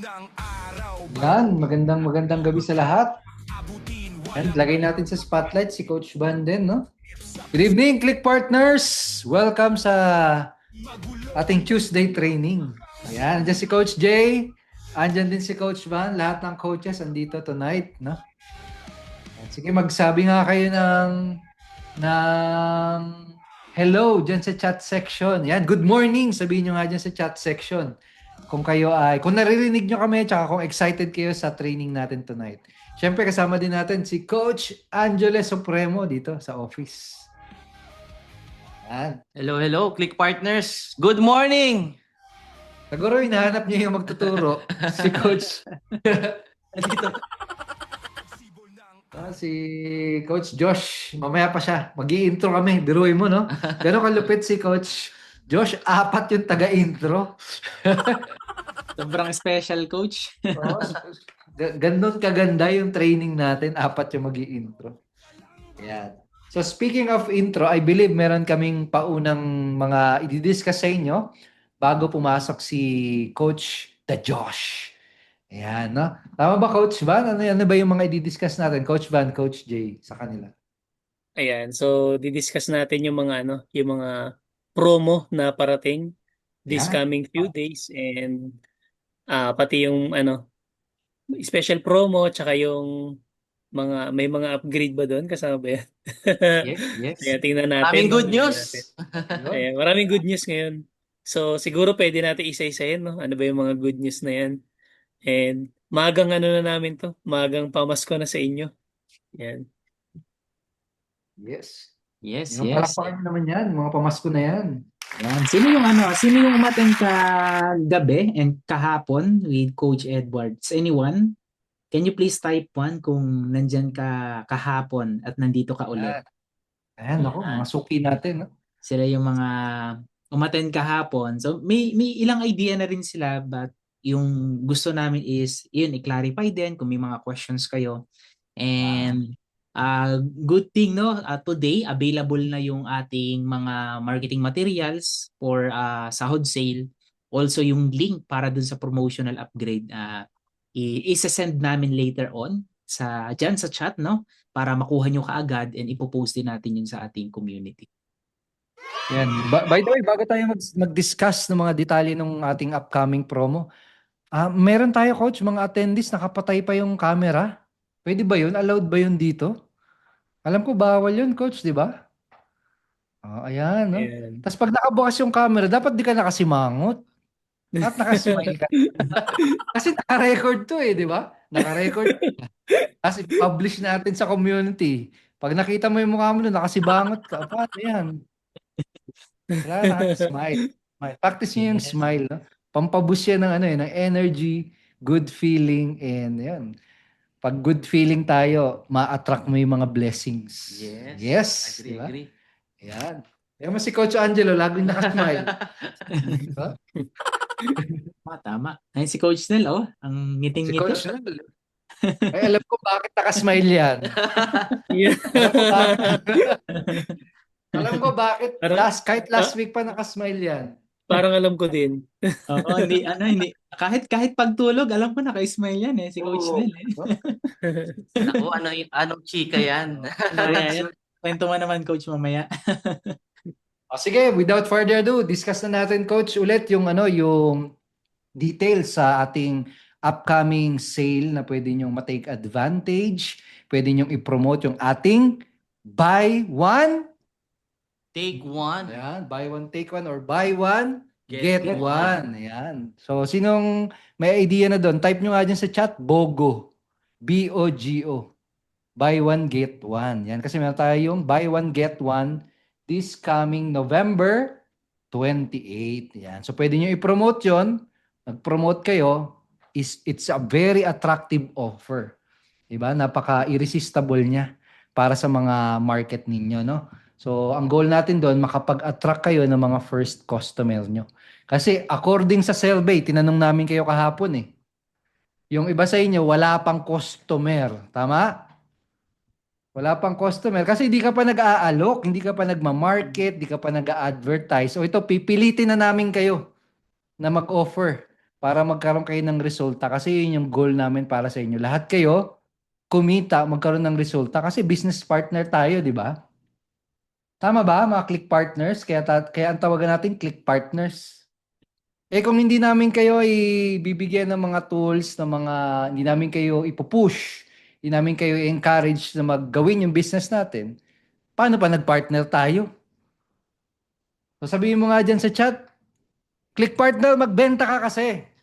Yan, magandang gabi sa lahat. And lagay natin sa spotlight si Coach Van din, no? Good evening, Click Partners! Welcome sa ating Tuesday training. Ayan, andyan si Coach Jay, andyan din si Coach Van, lahat ng coaches andito tonight, no? Sige, magsabi nga kayo ng hello dyan sa chat section. Yan, good morning, sabihin nyo nga dyan sa chat section. Kung naririnig nyo kami, tsaka kung excited kayo sa training natin tonight. Siyempre, kasama din natin si Coach Angeles Supremo dito sa office. Yan. Hello, Click Partners. Good morning! Siguro hinahanap niyo yung magtuturo, si Coach. Si Coach Josh, mamaya pa siya. Mag-i-intro kami, biruin mo, no? Gano'ng kalupit si Coach Josh, 4 yung taga-intro. Sobrang special, Coach. Ganun kaganda yung training natin, 4 yung mag-i-intro. Yan. So speaking of intro, I believe meron kaming paunang mga i-discuss sa inyo bago pumasok si Coach The Josh. Ayan, no? Tama ba, Coach Van? Ano ba yung mga i-discuss natin? Coach Van, Coach Jay, sa kanila. Ayan, so di-discuss natin yung mga promo na parating this coming few days, and pati yung special promo, tsaka yung may mga upgrade ba doon, kasama ba yan? Yes. Kaya tingnan natin. Maraming good news! Ayan, maraming good news ngayon. So siguro pwede natin isa-isahin, no? Ano ba yung mga good news na yan? And magang magang pamasko na sa inyo. Yan. Yes. Yes. Palakpakan naman yan, mga pamasko na yan. Yan. Sino yung umattend kagabi and kahapon with Coach Edwards? Anyone? Can you please type 1 kung nandyan ka kahapon at nandito ka ulit? Ayan, ako, mga suki natin. No? Sila yung mga umattend kahapon. So may ilang idea na rin sila, but yung gusto namin is yun, i-clarify din kung may mga questions kayo. And good thing, no? Today available na yung ating mga marketing materials for sahod sale. Also yung link para dun sa promotional upgrade, i-send namin later on dyan sa chat, no? Para makuha nyo kaagad, and ipopost din natin yun sa ating community. Yan. By the way, bago tayo mag-discuss ng mga detalye ng ating upcoming promo, meron tayo, Coach, mga attendees nakapatay pa yung camera. Pwede ba yun? Allowed ba yun dito? Alam ko bawal yun, Coach, di ba? Ayan, no? Tapos pag nakabukas yung camera, dapat di ka nakasimangot. At nakasmile ka. Kasi naka-record to di ba? Naka-record. Kasi publish natin sa community. Pag nakita mo yung mukha mo doon, nakasibangot ka. Paano yan? Kailangan smile. Practice nyo yung smile, no? Pampaboost yan ng energy, good feeling, and yan. Pag good feeling tayo, ma-attract mo yung mga blessings. Yes. Agree. Yan. Kaya mo si Coach Angelo, laging nakasmile. Diba? Tama. Ay, si Coach Nel, ang ngiting-ngito. Si Coach Nel. Ay, alam ko bakit nakasmile yan. Alam ko bakit kahit last week pa nakasmile yan. Parang alam ko din. Oo, hindi. Kahit pagtulog, alam ko naka-smile yan si Coach Nel. Naku, anong chika yan? Kwento mo naman, Coach, mamaya. Sige, without further ado, discuss na natin, Coach, ulit yung details sa ating upcoming sale na pwede nyong ma-take advantage. Pwede nyong i-promote yung ating buy one, Take one. ayan, buy one, take one, or buy one, get one. Ayan. So, sinong may idea na doon? Type nyo nga dyan sa chat, BOGO. B-O-G-O. Buy one, get one. Yan. Kasi meron tayo yung buy one, get one this coming November 28. Yan. So, pwede nyo i-promote yon. Nag-promote kayo. It's a very attractive offer. Diba? Napaka-irresistible niya para sa mga market ninyo, no? So, ang goal natin doon, makapag-attract kayo ng mga first customer nyo. Kasi according sa survey, tinanong namin kayo kahapon yung iba sa inyo, wala pang customer. Tama? Wala pang customer. Kasi hindi ka pa nag-aalok, hindi ka pa nagma-market, hindi ka pa nag-advertise. So ito, pipilitin na namin kayo na mag-offer para magkaroon kayo ng resulta kasi yun yung goal namin para sa inyo. Lahat kayo kumita, magkaroon ng resulta kasi business partner tayo, di ba? Tama ba, mga click partners? Kaya ang tawagan natin click partners. Kung hindi namin kayo ibibigyan ng mga tools, hindi namin kayo ipupush, hindi namin kayo encourage na maggawin yung business natin, paano pa nag-partner tayo? So sabihin mo nga dyan sa chat, click partner, magbenta ka kasi.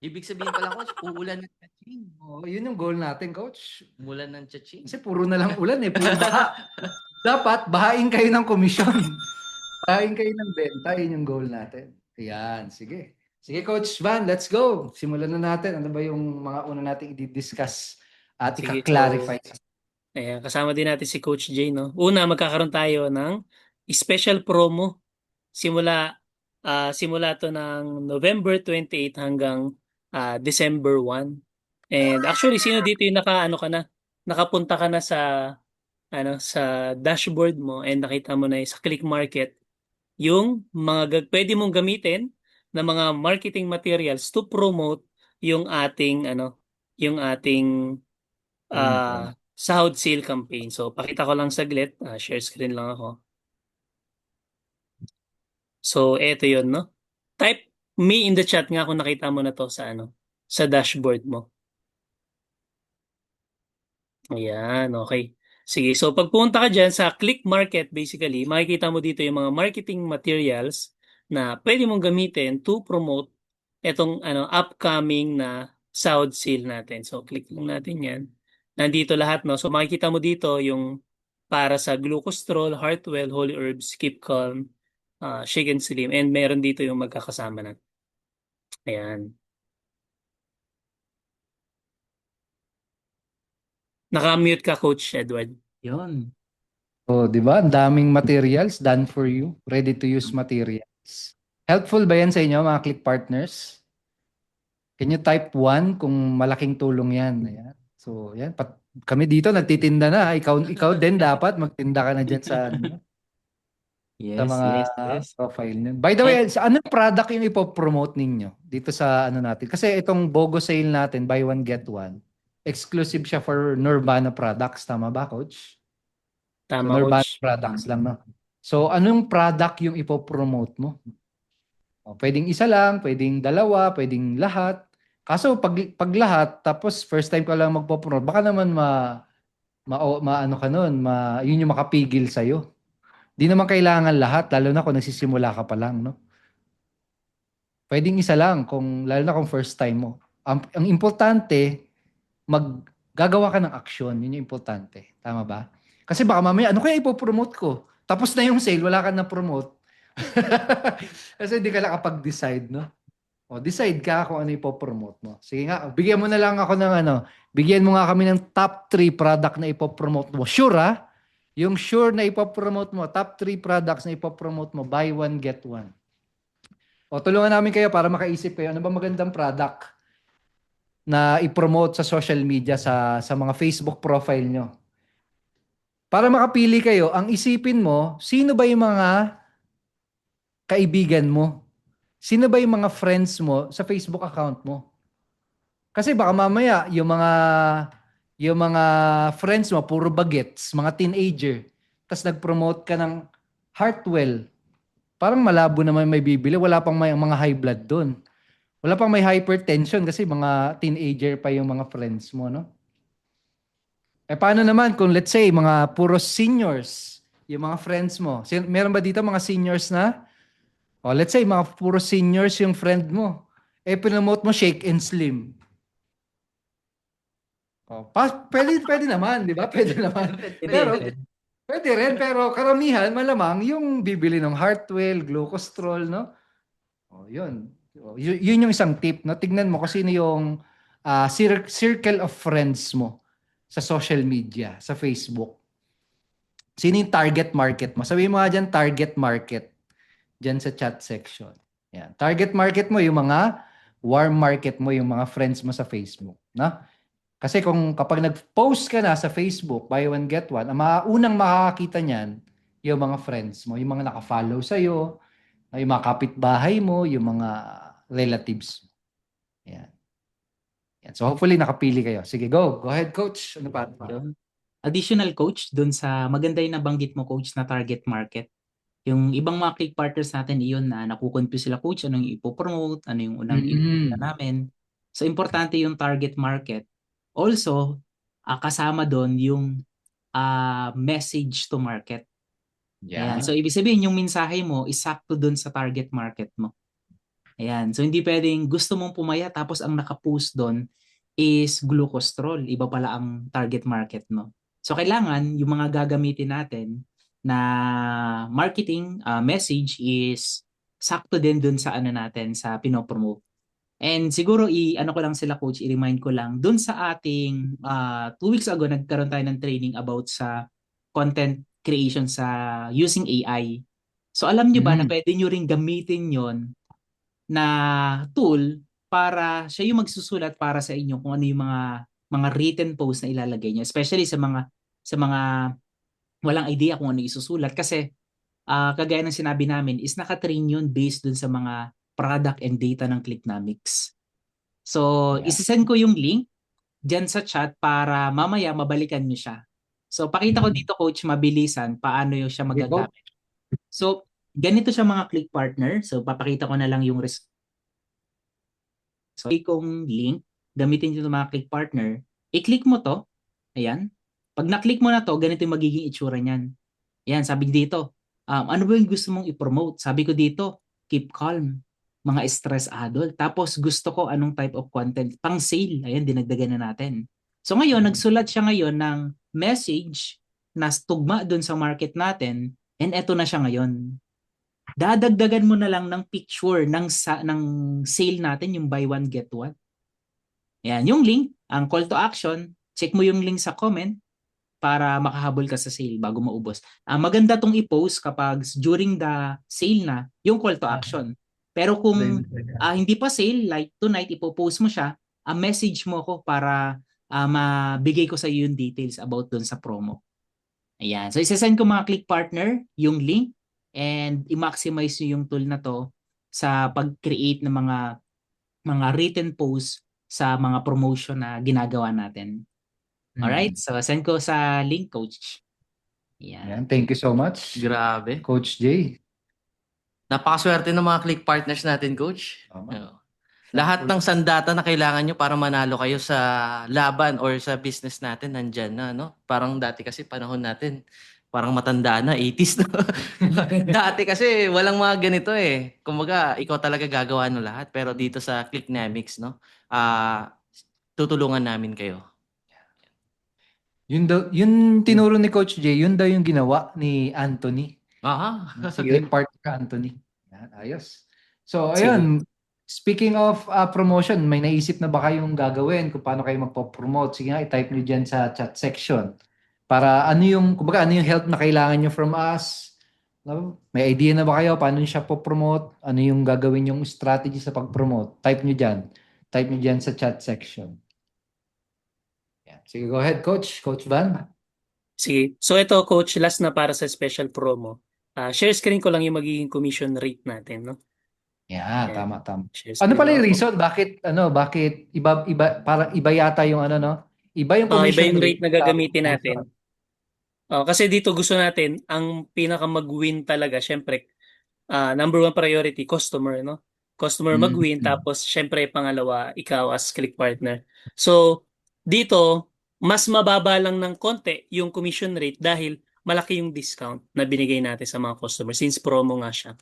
Ibig sabihin pala, coach, uulan ng chaching. Yun yung goal natin, coach. Umulan ng chaching. Kasi puro na lang ulan puro baha. Dapat bahain kayo ng komisyon. Bahain kayo ng benta, yun yung goal natin. Ayan, sige. Sige, Coach Van, let's go. Simulan na natin. Ano ba yung mga una nating i-discuss at Sige, i-clarify? Ayan, kasama din natin si Coach Jay, no? Una, magkakaroon tayo ng special promo. Simula to ng November 28 hanggang December 1. And actually, sino dito yung nakapunta ka na sa dashboard mo and nakita mo na sa Click Market yung pwede mong gamitin na mga marketing materials to promote yung ating sahod sale campaign. So pakita ko lang saglit, share screen lang ako. So eto 'yon, no? Type me in the chat nga kung nakita mo na to sa dashboard mo. Ayan, okay. Sige, so pag pumunta ka dyan sa Click Market, basically, makikita mo dito yung mga marketing materials na pwede mong gamitin to promote itong upcoming na sahod sale natin. So, click lang natin yan. Nandito lahat, no? So, makikita mo dito yung para sa Glucostrol, Heartwell, Holy Herbs, Keep Calm, Shake and Slim, and meron dito yung magkakasama na. Ayan. Naka-mute ka, Coach Edward. Yun. Di ba? Ang daming materials done for you. Ready to use materials. Helpful ba yan sa inyo, mga click partners? Can you type 1 kung malaking tulong yan? Ayan. So, yan. Kami dito nagtitinda na. Ikaw din dapat magtinda ka na dyan sa Yes, mga yes. profile nyo. By the way, sa anong product yung ipopromote ninyo dito sa natin? Kasi itong BOGO sale natin, buy one, get one, exclusive siya for Nirvana products. Tama ba, Coach? Tama, so, Nirvana Coach. products lang, no? So, anong product yung ipopromote mo? Pwedeng isa lang, pwedeng dalawa, pwedeng lahat. Kaso pag lahat, tapos first time ka lang magpo-promote, baka naman ano ka nun, yun yung makapigil sa'yo. Di naman kailangan lahat, lalo na kung nagsisimula ka pa lang, no? Pwedeng isa lang, lalo na kung first time mo. Ang importante, gagawa ka ng aksyon. Yun yung importante. Tama ba? Kasi baka mamaya, ano kaya ipopromote ko? Tapos na yung sale, wala ka na promote. Kasi hindi ka nakapag-decide, no? Decide ka kung ano ipopromote mo. Sige nga, bigyan mo na lang ako bigyan mo nga kami ng top 3 product na ipopromote mo. Sure, ha? Yung sure na ipopromote mo, top 3 products na ipopromote mo, buy one, get one. Tulungan namin kayo para makaisip kayo, ano ba magandang product na ipromote sa social media, sa mga Facebook profile nyo. Para makapili kayo, ang isipin mo, sino ba yung mga kaibigan mo? Sino ba yung mga friends mo sa Facebook account mo? Kasi baka mamaya, yung mga friends mo, puro bagets, mga teenager. Tapos nag-promote ka ng Heartwell. Parang malabo naman may bibili. Wala pang may mga high blood doon. Wala pang may hypertension kasi mga teenager pa yung mga friends mo, no? Paano naman kung let's say mga puro seniors, yung mga friends mo. Meron ba dito mga seniors na? Let's say mga puro seniors yung friend mo. Promote mo Shake and Slim. Pwede naman, di ba? Pwede naman. Pwede rin, pero karamihan malamang yung bibili ng Heartwell, Glucostrol, no? Yun. Yun yung isang tip, no? Tignan mo kung sino yung circle of friends mo sa social media, sa Facebook. Sino yung target market mo? Sabihin mo nga dyan, target market. Dyan sa chat section. Yan. Target market mo, yung mga warm market mo, yung mga friends mo sa Facebook. Na? Kasi kapag nag-post ka na sa Facebook, buy one, get one, ang unang makakakita niyan, yung mga friends mo, yung mga naka-follow sa'yo, yung mga kapitbahay mo, yung mga relatives. Yan. Yan. So hopefully nakapili kayo. Sige, go. Go ahead, coach. Ano pa? Yun. Additional coach dun sa maganda yung nabanggit mo coach na target market. Yung ibang mga click partners natin iyon na nakukonfuse sila coach, anong ipopromote, ano yung unang ipopita namin. So importante yung target market. Also, kasama doon yung message to market. Ayan. So ibig sabihin yung mensahe mo is sakto doon sa target market mo. Ayan. So hindi pwedeng gusto mong pumaya tapos ang nakapost doon is glucostrol. Iba pala ang target market mo. So kailangan yung mga gagamitin natin na marketing message is sakto din dun sa ano natin sa pinopromote. And siguro ano ko lang sila coach, i-remind ko lang dun sa ating 2 weeks ago nagkaroon tayo ng training about sa content creation sa using AI. So alam niyo ba na pwede niyo ring gamitin 'yon na tool para siya yung magsusulat para sa inyo kung ano yung mga written post na ilalagay niyo, especially sa mga walang idea kung ano isusulat kasi kagaya ng sinabi namin is naka-train yun based dun sa mga product and data ng Clicknomics. So, isesend ko yung link dyan sa chat para mamaya mabalikan niyo siya. So, pakita ko dito coach mabilisan paano yung siya magagamit. So, ganito siya mga click partner. So, papakita ko na lang yung So, kung link, gamitin nyo itong mga click partner, i-click mo to. Ayan. Pag na-click mo na to, ganito yung magiging itsura niyan. Ayan, sabi dito, ano ba yung gusto mong i-promote? Sabi ko dito, keep calm, mga stress adult. Tapos gusto ko anong type of content? Pang sale. Ayan, dinagdagan na natin. So ngayon, nagsulat siya ngayon ng message na tugma dun sa market natin and eto na siya ngayon. Dadagdagan mo na lang ng picture ng sale natin, yung buy one get one. Yan, yung link, ang call to action, check mo yung link sa comment para makahabol ka sa sale bago maubos. Maganda tong i-post kapag during the sale na yung call to action. Pero kung hindi pa sale, like tonight, ipopost mo siya, message mo ako para mabigay ko sa iyo yung details about dun sa promo. Ayan. So, isasend ko mga click partner, yung link, and i-maximize nyo yung tool na to sa pag-create ng mga written posts sa mga promotion na ginagawa natin. Alright? So, send ko sa link, Coach. Yan. Thank you so much, Grabe. Coach Jay. Napakaswerte ng mga click partners natin, Coach. Oo. Lahat ng sandata na kailangan nyo para manalo kayo sa laban or sa business natin, nandyan na, no? Parang dati kasi panahon natin, parang matanda na, 80s na. Dati kasi walang mga ganito eh. Kumbaga, ikaw talaga gagawa ng lahat. Pero dito sa Clicknomics, no? Tutulungan namin kayo. Yun tinuro ni Coach Jay, yun daw yung ginawa ni Anthony. Aha. Si Click Partner ka, Anthony. Yan, ayos. So, ayun. Speaking of promotion, may naisip na ba kayong gagawin kung paano kayo magpo-promote? Sige nga, i-type nyo dyan sa chat section. Para ano yung help na kailangan nyo from us? May idea na ba kayo paano nyo siya po-promote? Ano yung gagawin yung strategy sa pag-promote? Type nyo dyan. Type nyo dyan sa chat section. Yeah. Sige, go ahead, Coach. Coach Van. Sige. So ito, Coach, last na para sa special promo. Share screen ko lang yung magiging commission rate natin, no? Yeah, Ayan. tama. Share Ano screen pala yung ako. reason? Bakit iba, para iba yata yung iba yung Iba commission yung rate na gagamitin tapos natin. Kasi dito gusto natin, ang pinaka mag-win talaga, syempre, number one priority, customer, no? Customer mag-win, tapos syempre pangalawa, ikaw as click partner. So, dito, mas mababa lang ng konti yung commission rate dahil malaki yung discount na binigay natin sa mga customer since promo nga siya.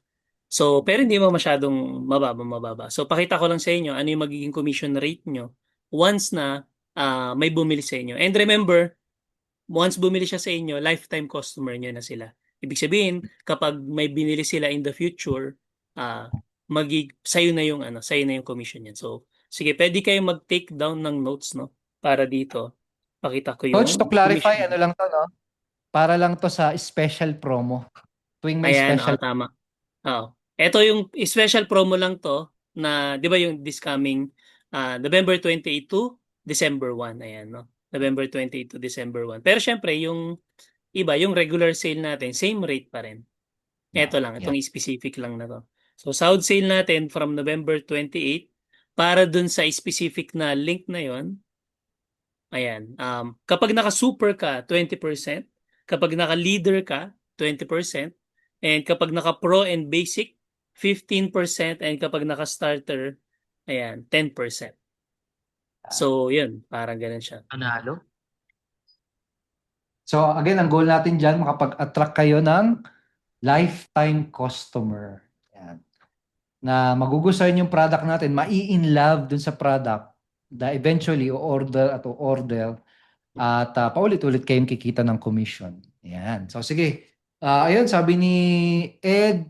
So, pero hindi mo masyadong mababa. So, pakita ko lang sa inyo ano yung magiging commission rate nyo once na may bumili sa inyo. And remember, once bumili siya sa inyo, lifetime customer nyo na sila. Ibig sabihin, kapag may binili sila in the future, sayo na yung commission niyan. So, sige, pwede kayo mag-take down ng notes, no? Para dito, pakita ko yung Coach, to clarify, commission. ano lang to, no? Para lang to sa special promo. Tuwing may Ayan, special. tama. Ito yung special promo lang to na, di ba yung this coming November 28 to December 1. Ayan, no? November 28 to December 1. Pero syempre, yung iba, yung regular sale natin, same rate pa rin. Ito lang, itong specific lang na to. So sahod sale natin from November 28 para dun sa specific na link na yon. Ayan. Kapag naka-super ka, 20%. Kapag naka-leader ka, 20%. And kapag naka-pro and basic, 15%. And kapag naka-starter, ayan, 10%. So, yun. Parang ganun siya. Panalo. So again, ang goal natin dyan, makapag-attract kayo ng lifetime customer. Yan. Na magugustuhan yung product natin, mai-in love dun sa product, na eventually o-order at paulit-ulit kayong kikita ng commission. Yan. So sige. Ayun, sabi ni Ed,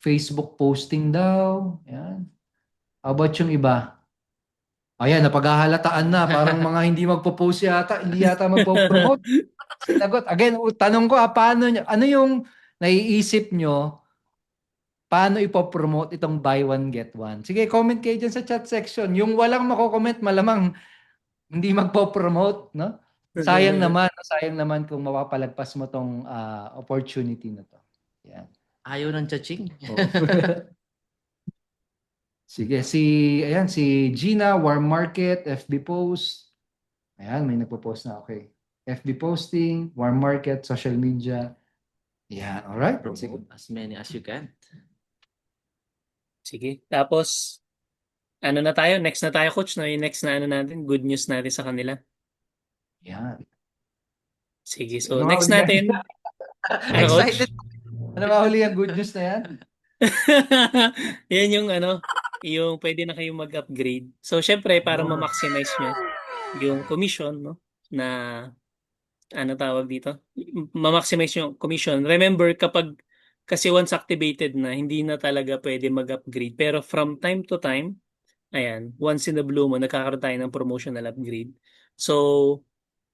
Facebook posting daw. Yan. How about yung iba? Ayan, napaghahalataan na. Parang mga hindi magpo-post yata, hindi yata magpo-promote. Sinagot. Again, tanong ko, ano yung naiisip nyo, paano ipopromote itong buy one, get one? Sige, comment kayo dyan sa chat section. Yung walang mako-comment, malamang hindi magpo-promote, no? Sayang naman kung mapapalagpas mo tong opportunity na to. Yan. Ayaw ng chaching. Oh. Sige, si Gina, Warm Market, FB post. Ayan, may nagpo-post na, okay. FB posting, Warm Market, social media. Yan, alright. Sige. Promote as many as you can. Sige. Tapos, ano na tayo? Next na tayo, coach. No? Yung next na ano natin, good news natin sa kanila. Yan. Sige. So, Ano next nga huli natin. Ano, coach? Excited. Ano nga huli ang good news na yan? Yan yung ano, yung pwede na kayong mag-upgrade. So, syempre, para ma-maximize nyo yung commission, no? Na, ano tawag dito? Ma-maximize yung commission. Remember, kasi once activated na, hindi na talaga pwede mag-upgrade. Pero from time to time, ayan, once in a blue moon, nagkakaroon tayo ng promotional upgrade. So,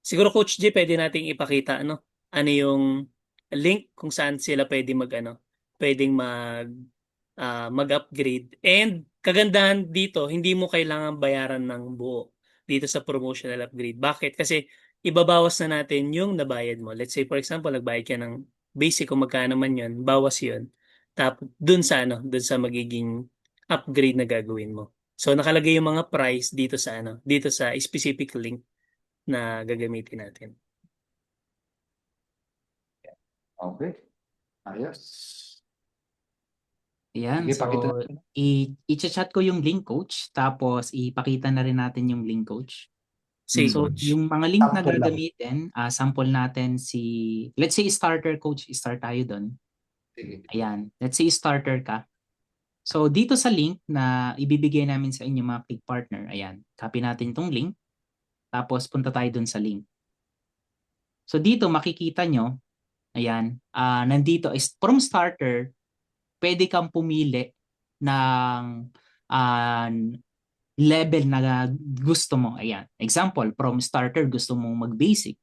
siguro Coach J, pwede nating ipakita, ano yung link kung saan sila pwedeng mag-upgrade. And kagandahan dito, hindi mo kailangan bayaran ng buo dito sa promotional upgrade. Bakit? Kasi ibabawas na natin yung nabayad mo. Let's say, for example, nagbayad ka ng basic kung magkano man yun, bawas yun. Tapos, dun sa magiging upgrade na gagawin mo. So, nakalagay yung mga price dito sa specific link na gagamitin natin. Okay. Ayos. Ayan, Sige, so pakita natin. i-chat ko yung link, coach, tapos ipakita na rin natin yung link, coach. Sige, So coach. yung mga link na Sample lang. gagamitin, sample natin let's say starter, coach, start tayo doon. Sige. Ayan, let's say starter ka. So dito sa link na ibibigay namin sa inyo mga click partner, ayan, copy natin tong link, tapos punta tayo doon sa link. So dito makikita nyo, ayan, nandito is from starter, pwede kang pumili ng level na gusto mo. Ayan. Example, from starter, gusto mong mag-basic.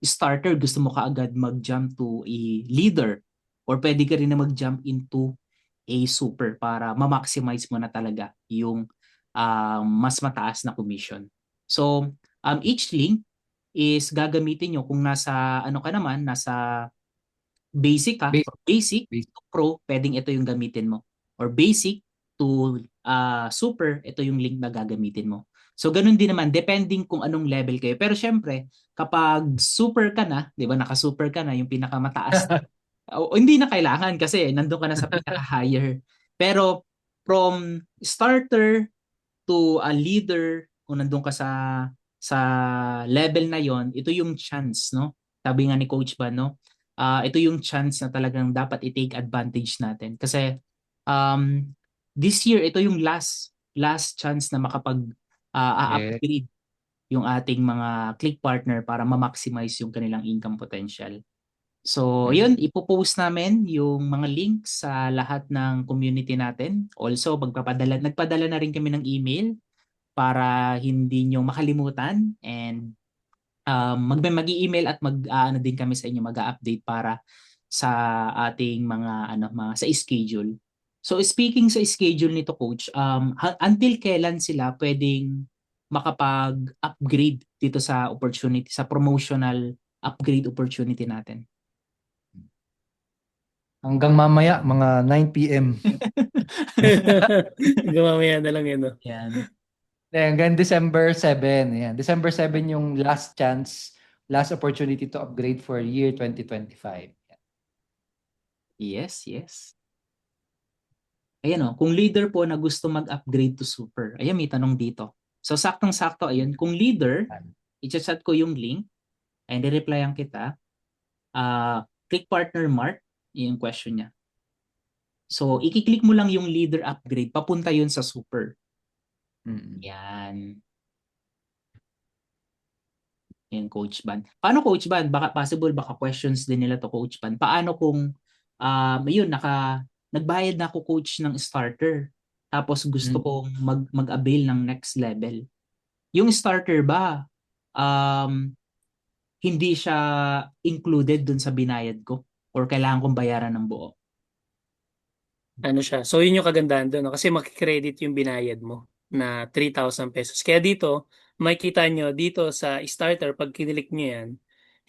Starter, gusto mo kaagad mag-jump to a leader. Or pwede ka rin na mag-jump into a super para ma-maximize mo na talaga yung mas mataas na commission. So, each link is gagamitin nyo kung nasa, nasa basic ka, Basic. basic to pro, pwedeng ito yung gamitin mo. Or basic to super, ito yung link na gagamitin mo. So ganun din naman, depending kung anong level kayo. Pero syempre, kapag super ka na, di ba, naka-super ka na, yung pinakamataas, hindi na kailangan kasi nandun ka na sa pinaka-higher. Pero from starter to a leader, kung nandun ka sa level na yon, ito yung chance, no? Sabi nga ni Coach Van, no? Ito yung chance na talagang dapat i-take advantage natin. Kasi this year, ito yung last chance na makapag-upgrade yung ating mga click partner para ma-maximize yung kanilang income potential. So, yun, ipopost namin yung mga links sa lahat ng community natin. Also, nagpadala na rin kami ng email para hindi nyo makalimutan, and mag-i-email at mag-ano din kami sa inyo, mag-update para sa ating mga sa schedule. So speaking sa schedule nito, coach, until kailan sila pwedeng makapag-upgrade dito sa promotional upgrade opportunity natin? Hanggang mamaya, mga 9 p.m. Gumamaya na lang yun, no? Yan. Hanggang December 7. Ayan. December 7 yung last chance, last opportunity to upgrade for year 2025. Yes, yes. Ayan o, kung leader po na gusto mag-upgrade to super. Ayan, may tanong dito. So, saktong-sakto, ayun. Kung leader, i-chat ko yung link, and i-replyan kita. Click partner Mark, yung question niya. So, i-click mo lang yung leader upgrade, papunta yun sa super. Mm. Yan. Yan, Coach Ban. Paano, Coach Ban? Baka possible, baka questions din nila to, Coach Ban. Paano kung, yun, nagbayad na ako, Coach, ng starter. Tapos gusto kong mag-avail ng next level. Yung starter ba, hindi siya included dun sa binayad ko? Or kailangan kong bayaran ng buo? Ano siya. So, yun yung kagandahan doon, no? Kasi makikredit yung binayad mo na 3,000 pesos. Kaya dito, makikita nyo dito sa starter, pag kinilik nyo yan,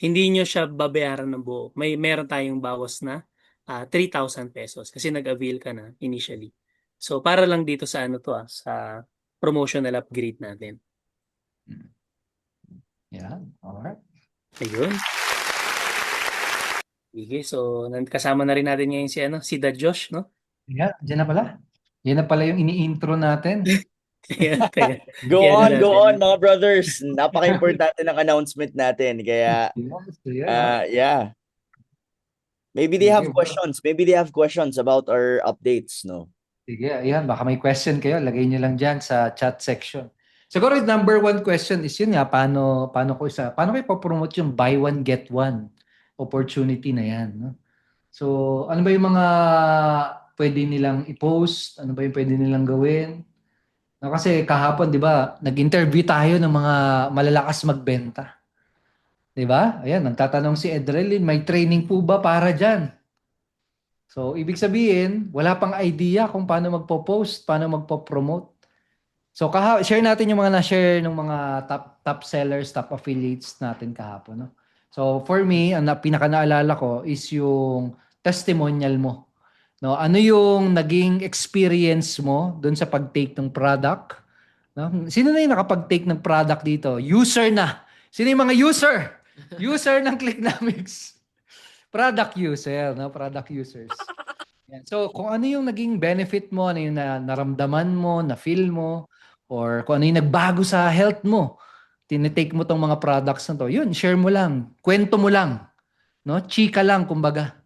hindi nyo siya babayaran ng buo. Meron tayong bawas na 3,000 pesos kasi nag-avail ka na initially. So, para lang dito sa ano to, sa promotional upgrade natin. Yeah, alright. Ayun. Sige, so kasama na rin natin ngayon si Dad Josh, no? Yeah, dyan na pala. Yan na pala yung ini-intro natin. Kaya, Go ano on, natin. mga brothers. Napaka-importante ng announcement natin. Kaya, So, yeah. yeah. Maybe they have questions. Maybe they have questions about our updates, no? Sige, ayan, baka may question kayo, lagay nyo lang dyan sa chat section. Siguro yung number one question is yun nga, paano ko ipopromote yung buy one, get one opportunity na yan, no? So, ano ba yung mga pwede nilang i-post? Ano ba yung pwede nilang gawin? No, kasi kahapon, di ba, nag-interview tayo ng mga malalakas magbenta. Di ba? Ayan, nagtatanong si Edrelin, may training po ba para dyan? So, ibig sabihin, wala pang idea kung paano magpo-post, paano magpo-promote. So, share natin yung mga na-share ng mga top sellers, top affiliates natin kahapon, no? So, for me, ang pinaka naalala ko is yung testimonial mo. No, ano yung naging experience mo doon sa pag-take ng product? No? Sino na yung nakapag-take ng product dito? User na. Sino yung mga user? User ng Clicknomics. Product user, no? Product users. Yan. So, kung ano yung naging benefit mo, ano yung naramdaman mo, na-feel mo, or kung ano yung nagbago sa health mo, tinitake mo tong mga products na to, yun, share mo lang. Kwento mo lang. No? Chika lang, kumbaga.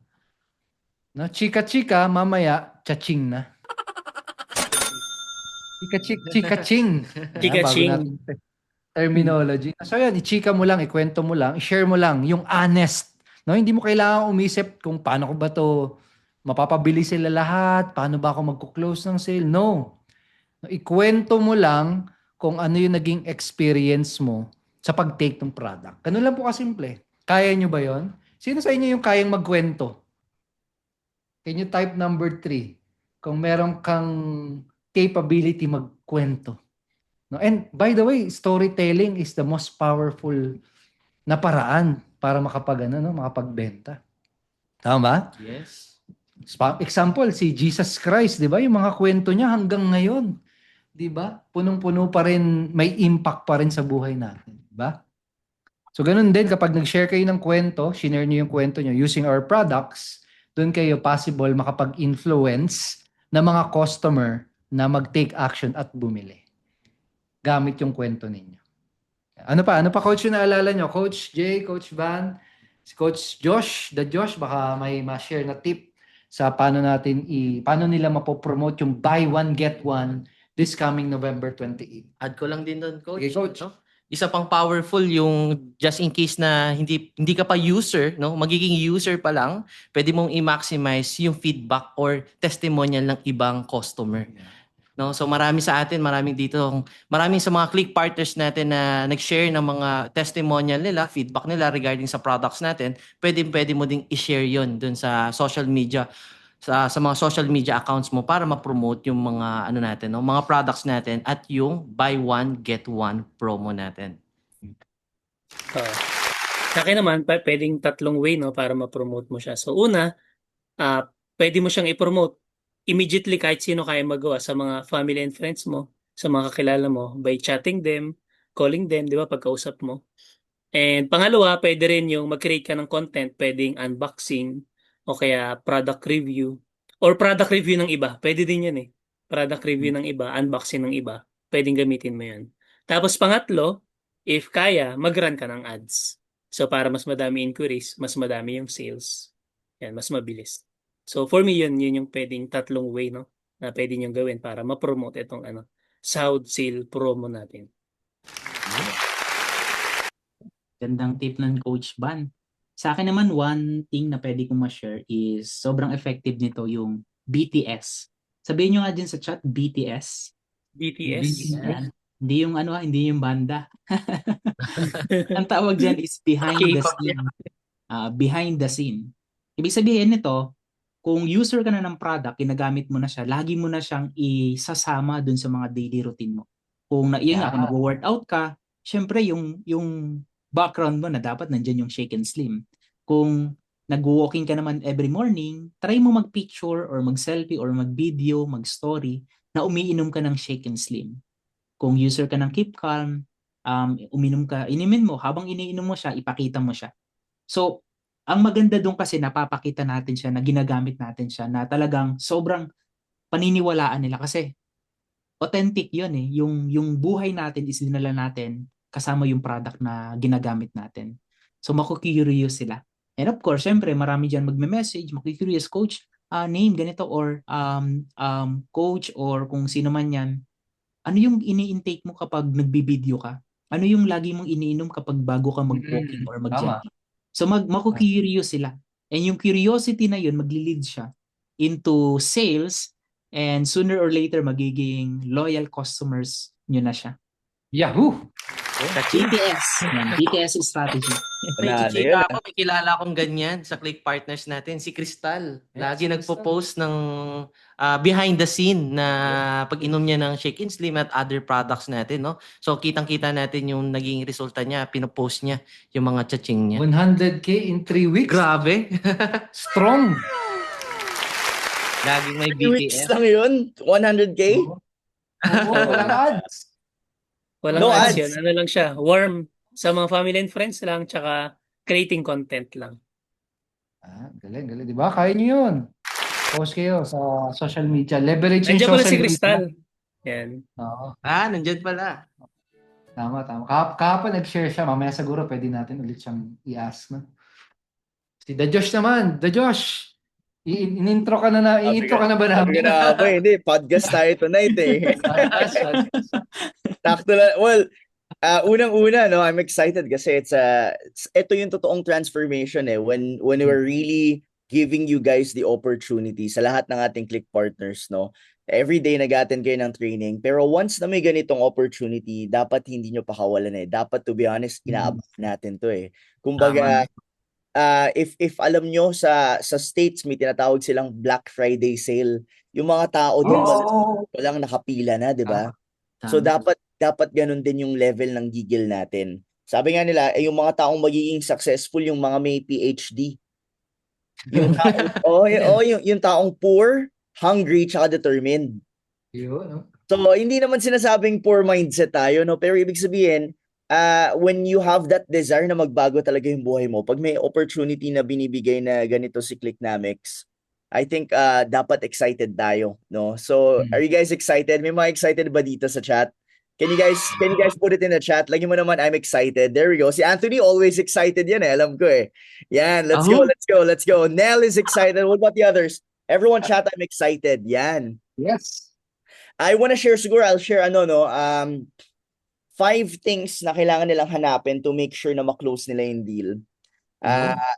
No? Chika-chika, mamaya, chaching na. Chika-ching. Ayan, bago Chika-ching. natin terminology. So yan, ichika mo lang, ikwento mo lang, i-share mo lang, yung honest. No, hindi mo kailangan umisip kung paano ko ba to mapapabili sila lahat, paano ba ako magko-close ng sale. No. No, ikwento mo lang kung ano yung naging experience mo sa pag-take ng product. Ganun lang po kasimple. Kaya nyo ba yon? Sino sa inyo yung kayang magkwento? Can you type number 3? Kung meron kang capability magkwento. No? And by the way, storytelling is the most powerful na paraan para makapagbenta. Tama ba? Yes. Example, si Jesus Christ, 'di ba? Yung mga kwento niya hanggang ngayon, 'di ba? Punong-puno pa rin, may impact pa rin sa buhay natin, 'di ba? So ganun din kapag nag-share kayo ng kwento, share niyo yung kwento niyo using our products, doon kayo possible makapag-influence ng mga customer na mag-take action at bumili gamit yung kwento ninyo. Ano pa coach yung naalala nyo? Coach Jay, Coach Van, si Coach Josh, baka may ma-share na tip sa paano nila mapopromote yung buy one, get one this coming November 28. Add ko lang din doon, Coach. Okay, Coach. No? Isa pang powerful yung just in case na hindi ka pa user, no? Magiging user pa lang, pwede mong i-maximize yung feedback or testimonial ng ibang customer. No, so marami sa mga click partners natin na nag-share ng mga testimonial nila, feedback nila regarding sa products natin. Pwede mo ding i-share 'yon dun sa social media sa mga social media accounts mo para ma-promote yung mga natin, no, mga products natin at yung buy one get one promo natin. Sa akin naman, pwedeng tatlong way, no, para ma-promote mo siya. So una, pwede mo siyang i-promote immediately kahit sino kaya magawa sa mga family and friends mo, sa mga kakilala mo by chatting them, calling them, di ba, pagkausap mo. And pangalawa, pwede rin yung mag-create ka ng content, pwedeng unboxing o kaya product review or product review ng iba. Pwede din yan eh. Product review ng iba, unboxing ng iba. Pwedeng gamitin mo yan. Tapos pangatlo, if kaya, mag-run ka ng ads. So para mas madami inquiries, mas madami yung sales. Yan, mas mabilis. So for me, yun yung pwedeng tatlong way, no? Na pwede niyong gawin para ma-promote itong sahod sale promo natin. Gandang tip ng Coach Ban. Sa akin naman, one thing na pwede kong ma-share is sobrang effective nito yung BTS. Sabihin nyo nga dyan sa chat, BTS. BTS. Yan. Hindi yung hindi yung banda. Ang tawag dyan is behind the K-pop scene. Behind the scene. Ibig sabihin nito, kung user ka na ng product, ginagamit mo na siya, lagi mo na siyang isasama dun sa mga daily routine mo. Kung yun nga, kung nag-workout ka, syempre yung background mo na dapat nandyan yung shake and slim. Kung nag-walking ka naman every morning, try mo mag-picture or mag-selfie or mag-video, mag-story na umiinom ka ng shake and slim. Kung user ka ng Keep Calm, inimin mo, habang iniinom mo siya, ipakita mo siya. So, ang maganda doon kasi napapakita natin siya, na ginagamit natin siya, na talagang sobrang paniniwalaan nila kasi authentic yun eh. Yung buhay natin is dinala natin kasama yung product na ginagamit natin. So, maku-curious sila. And of course, syempre, marami dyan magme-message, maku-curious, coach, name ganito, or coach, or kung sino man yan, ano yung ini-intake mo kapag nagbibideo ka? Ano yung lagi mong iniinom kapag bago ka mag-walking or mag-jogging? So maku-curious sila. And yung curiosity na yun, magli-lead siya into sales, and sooner or later magiging loyal customers nyo na siya. Yahoo! BTS. Yan, BTS strategy. May Panalo chichika yun, ako, may kilala akong ganyan sa Click Partners natin, si Crystal. Lagi si nagpo-post ng behind the scene na pag-inom niya ng Shake and Slim at other products natin, no? So kitang-kita natin yung naging resulta niya, pinopost niya yung mga chaching niya. 100K in 3 weeks. Grabe. Strong. Laging may 3 weeks BTS. lang yun? 100K? Oo, walang ads. Walang No ads ads. yun. Ano lang siya, warm sa mga family and friends lang, tsaka creating content lang. Galing, galing. Di ba? Kaya nyo yun. Post kayo sa social media. Leverage yung Nandiyan pala social si media. Crystal. Yan. Oo. Nandyan pala. Tama, tama. Kahapon nag-share siya. Mamaya siguro pwede natin ulit siyang i-ask. No? Si The Josh naman. The Josh. In-intro ka na i-intro ka na ba Sabi ko namin? na ba, hindi, podcast tayo tonight eh. Takto lang. Well, unang-una, no, I'm excited kasi ito yung totoong transformation eh. When we're really giving you guys the opportunity sa lahat ng ating Click partners, no. Every day nag-attend kayo ng training. Pero once na may ganitong opportunity, dapat hindi nyo pakawalan eh. Dapat, to be honest, inaabangan natin to eh. Kumbaga, if alam nyo sa States may tinatawag silang Black Friday sale, yung mga tao doon walang nakapila na, 'di ba? So dapat ganun din yung level ng gigil natin. Sabi nga nila, yung mga taong magiging successful yung mga may PhD. Yung taong yung taong poor, hungry, tsaka determined. Yun, no? So hindi naman sinasabing poor mindset tayo, no, pero ibig sabihin when you have that desire na magbago talaga yung buhay mo, pag may opportunity na binibigay na ganito si Clicknomics, I think dapat excited tayo, no? So, are you guys excited? May mga excited ba dito sa chat? Can you guys put it in the chat? Lagyan mo naman, I'm excited. There we go. Si Anthony always excited yan eh. Alam ko eh. Yan, let's go. Nell is excited. What about the others? Everyone chat, I'm excited. Yan. Yes. I wanna share, siguro I'll share 5 things na kailangan nilang hanapin to make sure na ma-close nila yung deal.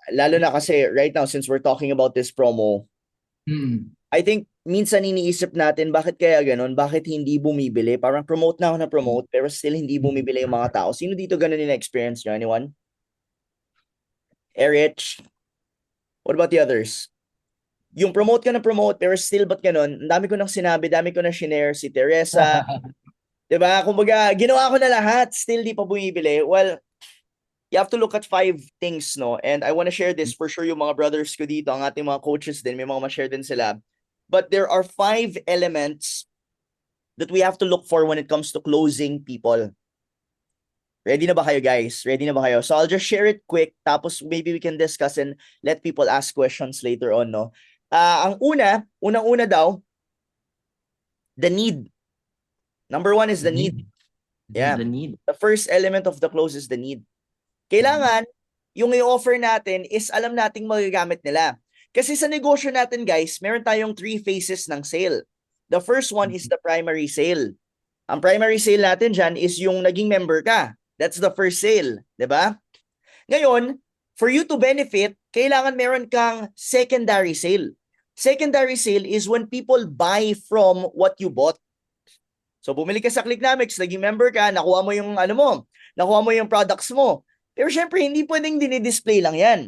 Lalo na kasi right now, since we're talking about this promo, I think minsan iniisip natin, bakit kaya ganun? Bakit hindi bumibili? Parang promote na ako na promote, pero still hindi bumibili yung mga tao. Sino dito ganun yung experience nyo? Anyone? Erich? What about the others? Yung promote ka na promote, pero still ba't ganun? Ang dami ko nang sinabi, dami ko na shinare, si Teresa, diba? Kumbaga, ginawa ko na lahat, still di pa bumibili. Well, you have to look at 5 things, no? And I want to share this for sure yung mga brothers ko dito, ang ating mga coaches din, may mga ma-share din sila. But there are 5 elements that we have to look for when it comes to closing people. Ready na ba kayo, guys? Ready na ba kayo? So I'll just share it quick, tapos maybe we can discuss and let people ask questions later on, no? Ang unang-una daw, the need. Number 1 is the need. Yeah. The need. The first element of the close is the need. Kailangan, yung i-offer natin is alam nating magagamit nila. Kasi sa negosyo natin, guys, meron tayong 3 phases ng sale. The first one is the primary sale. Ang primary sale natin dyan is yung naging member ka. That's the first sale, 'di ba? Ngayon, for you to benefit, kailangan meron kang secondary sale. Secondary sale is when people buy from what you bought. So bumili ka sa Clicknomics, naging member ka, nakuha mo yung nakuha mo yung products mo. Pero syempre, hindi pwedeng dinidisplay lang 'yan.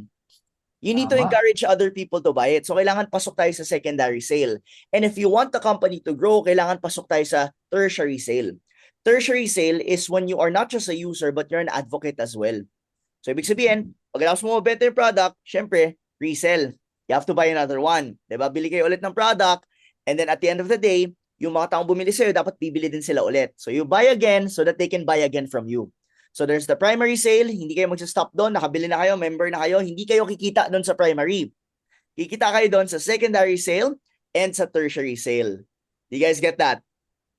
You need to Tama. encourage other people to buy it. So kailangan pasok tayo sa secondary sale. And if you want the company to grow, kailangan pasok tayo sa tertiary sale. Tertiary sale is when you are not just a user but you're an advocate as well. So ibig sabihin, pagkatapos mo mabenta yung product, syempre, resell. You have to buy another one. Diba? Bili kayo ulit ng product and then at the end of the day, yung mga taong bumili sa'yo, dapat bibili din sila ulit. So you buy again so that they can buy again from you. So there's the primary sale, hindi kayo magsa-stop doon, nakabili na kayo, member na kayo, hindi kayo kikita doon sa primary. Kikita kayo doon sa secondary sale and sa tertiary sale. Do you guys get that?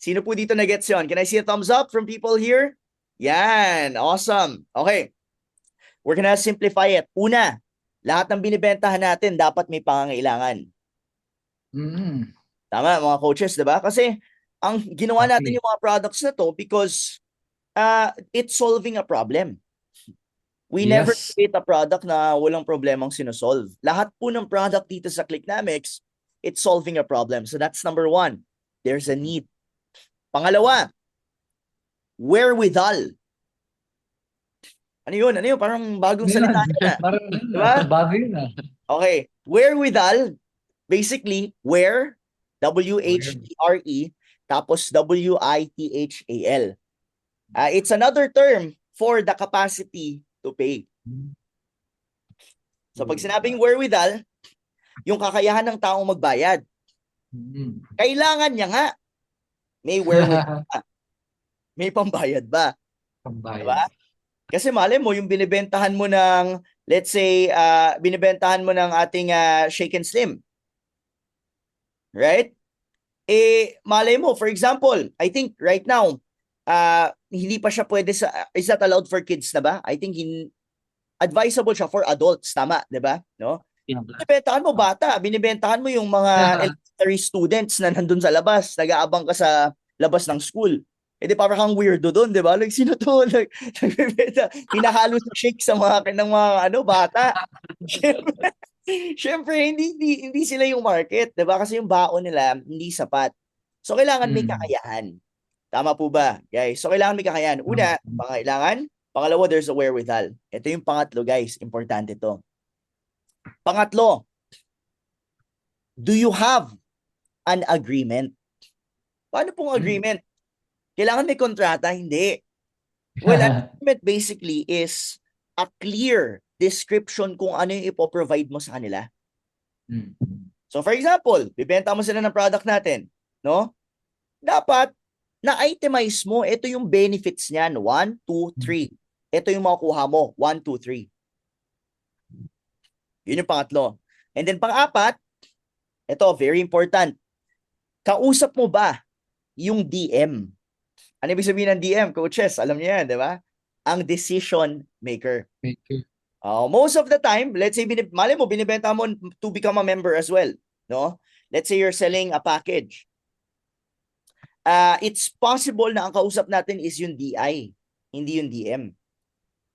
Sino po dito na-gets yun? Can I see a thumbs up from people here? Yan, awesome. Okay, we're gonna simplify it. Una, lahat ng binibentahan natin dapat may pangangailangan. Mm. Tama, mga coaches, diba? Kasi ang ginawa natin Okay. yung mga products na to because it's solving a problem. We never Yes. create a product na walang problemang sinosolve. Lahat po ng product dito sa Clicknomics, it's solving a problem. So that's number 1. There's a need. Pangalawa, wherewithal. Ano yun? Ano yun? Parang bagong salita na. Parang Diba? bago yun ah. Okay. Wherewithal, basically, where, W-H-E-R-E, tapos W-I-T-H-A-L. It's another term for the capacity to pay. So pag sinabing wherewithal, yung kakayahan ng taong magbayad. Mm. Kailangan niya nga may wherewithal, may pambayad ba? Pambayad. Diba? Kasi malay mo, yung binibentahan mo ng, let's say, binibentahan mo ng ating Shake and Slim. Right? Malay mo, for example, I think right now, hindi pa siya pwede is that allowed for kids na ba? I think advisable siya for adults, tama, 'di ba? No? Binibentahan mo bata, binibentahan mo yung mga elementary students na nandun sa labas, nag-aabang ka sa labas ng school. Di parang kang weirdo doon, 'di ba? Like sino to? Nagbebenta, hinahalo sa shake sa mga bata. Syempre, hindi sila yung market, 'di ba? Kasi yung baon nila hindi sapat. So kailangan may kakayahan. Tama po ba, guys? So kailangan may kakayahan. Una, pangailangan. Pangalawa, there's a wherewithal. Ito yung pangatlo, guys. Importante to. Pangatlo, do you have an agreement? Paano pong agreement? Kailangan may kontrata? Hindi. Well, an agreement basically is a clear description kung ano yung ipoprovide mo sa kanila. So for example, bibenta mo sila ng product natin, no? Dapat na-itemize mo, ito yung benefits niyan. 1, 2, 3. Ito yung makukuha mo. 1, 2, 3. Yun yung pangatlo. And then pang-apat, ito, very important. Kausap mo ba yung DM? Ano ibig sabihin ng DM, coaches? Alam niyo yan, di ba? Ang decision maker. Most of the time, let's say, mali mo, binibenta mo to become a member as well. No? Let's say you're selling a package. It's possible na ang kausap natin is yung DI, hindi yung DM.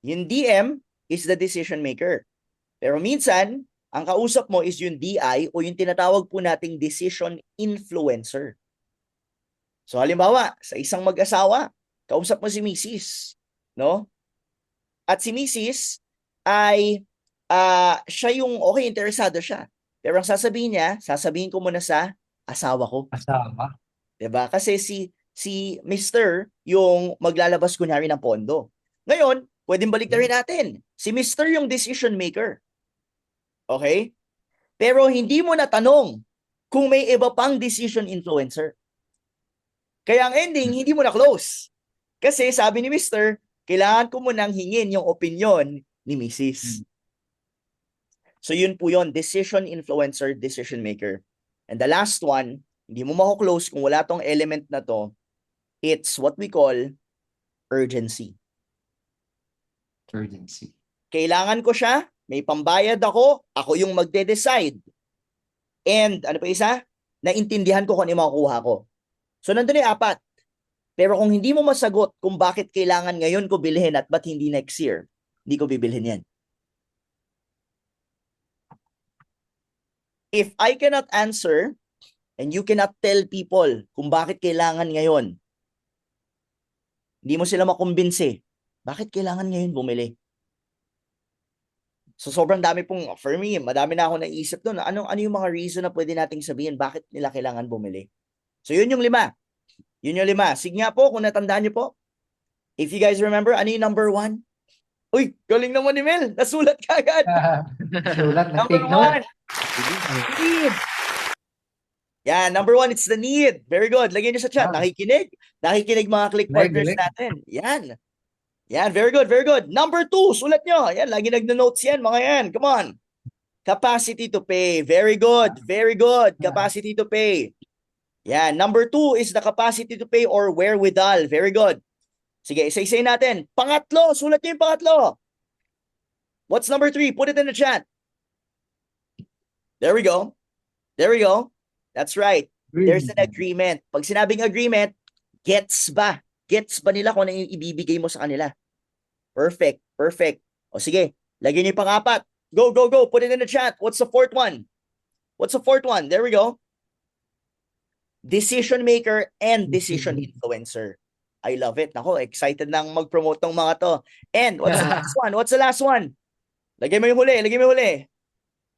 Yung DM is the decision maker. Pero minsan, ang kausap mo is yung DI o yung tinatawag po nating decision influencer. So halimbawa, sa isang mag-asawa, kausap mo si Mrs., no? At si Mrs. ay siya yung okay, interesado siya. Pero ang sasabihin niya, sasabihin ko muna sa asawa ko. Asawa. Diba? Kasi si Mr. yung maglalabas kunyari ng pondo. Ngayon, pwedeng baliktarin natin. Si Mr. yung decision maker. Okay? Pero hindi mo natanong kung may iba pang decision influencer. Kaya ang ending, hindi mo na close. Kasi sabi ni Mr., kailangan ko munang hingin yung opinion ni Mrs. So yun po yun, decision influencer, decision maker. And the last one, hindi mo mako-close kung wala tong element na to, it's what we call urgency. Urgency. Kailangan ko siya, may pambayad ako yung magde-decide. And ano pa isa? Naintindihan ko kung ano yung makukuha ko. So nandun yung 4. Pero kung hindi mo masagot kung bakit kailangan ngayon ko bilhin at ba't hindi next year, hindi ko bibilhin yan. If I cannot answer and you cannot tell people kung bakit kailangan ngayon, hindi mo sila makumbinsi, bakit kailangan ngayon bumili? So sobrang dami pong, for me, madami na ako naisip doon. Ano yung mga reason na pwede nating sabihin bakit nila kailangan bumili? So yun yung 5. Yun yung 5. Sige nga po, kung natandaan nyo po. If you guys remember, ano yung number 1? Uy, galing naman ni Mel. Nasulat ka agad. Sulat, Number nag-take note. 1. Need. Yeah, number 1, it's the need. Very good. Lagyan nyo sa chat. Ah. Nakikinig. Nakikinig mga click partners Galing. natin. Yan, very good, very good. Number 2, sulat nyo. Yan, lagi nagno-notes yan, mga yan. Come on. Capacity to pay. Very good, very good. Capacity to pay. Yan, number 2 is the capacity to pay or wherewithal. Very good. Sige, isa-isay natin. Pangatlo, sulat nyo yung pangatlo. What's number 3? Put it in the chat. There we go. There we go. That's right. There's an agreement. Pag sinabing agreement, gets ba? Gets ba nila kung ano yung ibibigay mo sa kanila? Perfect. Perfect. O sige, lagyan niyo yung pang-4. Go, go, go. Put it in the chat. What's the 4th one? What's the 4th one? There we go. Decision maker and decision influencer. I love it. Nako, excited nang mag-promote ng mga to. And what's the last one? What's the last one? Lagyan mo yung huli. Lagyan mo yung huli.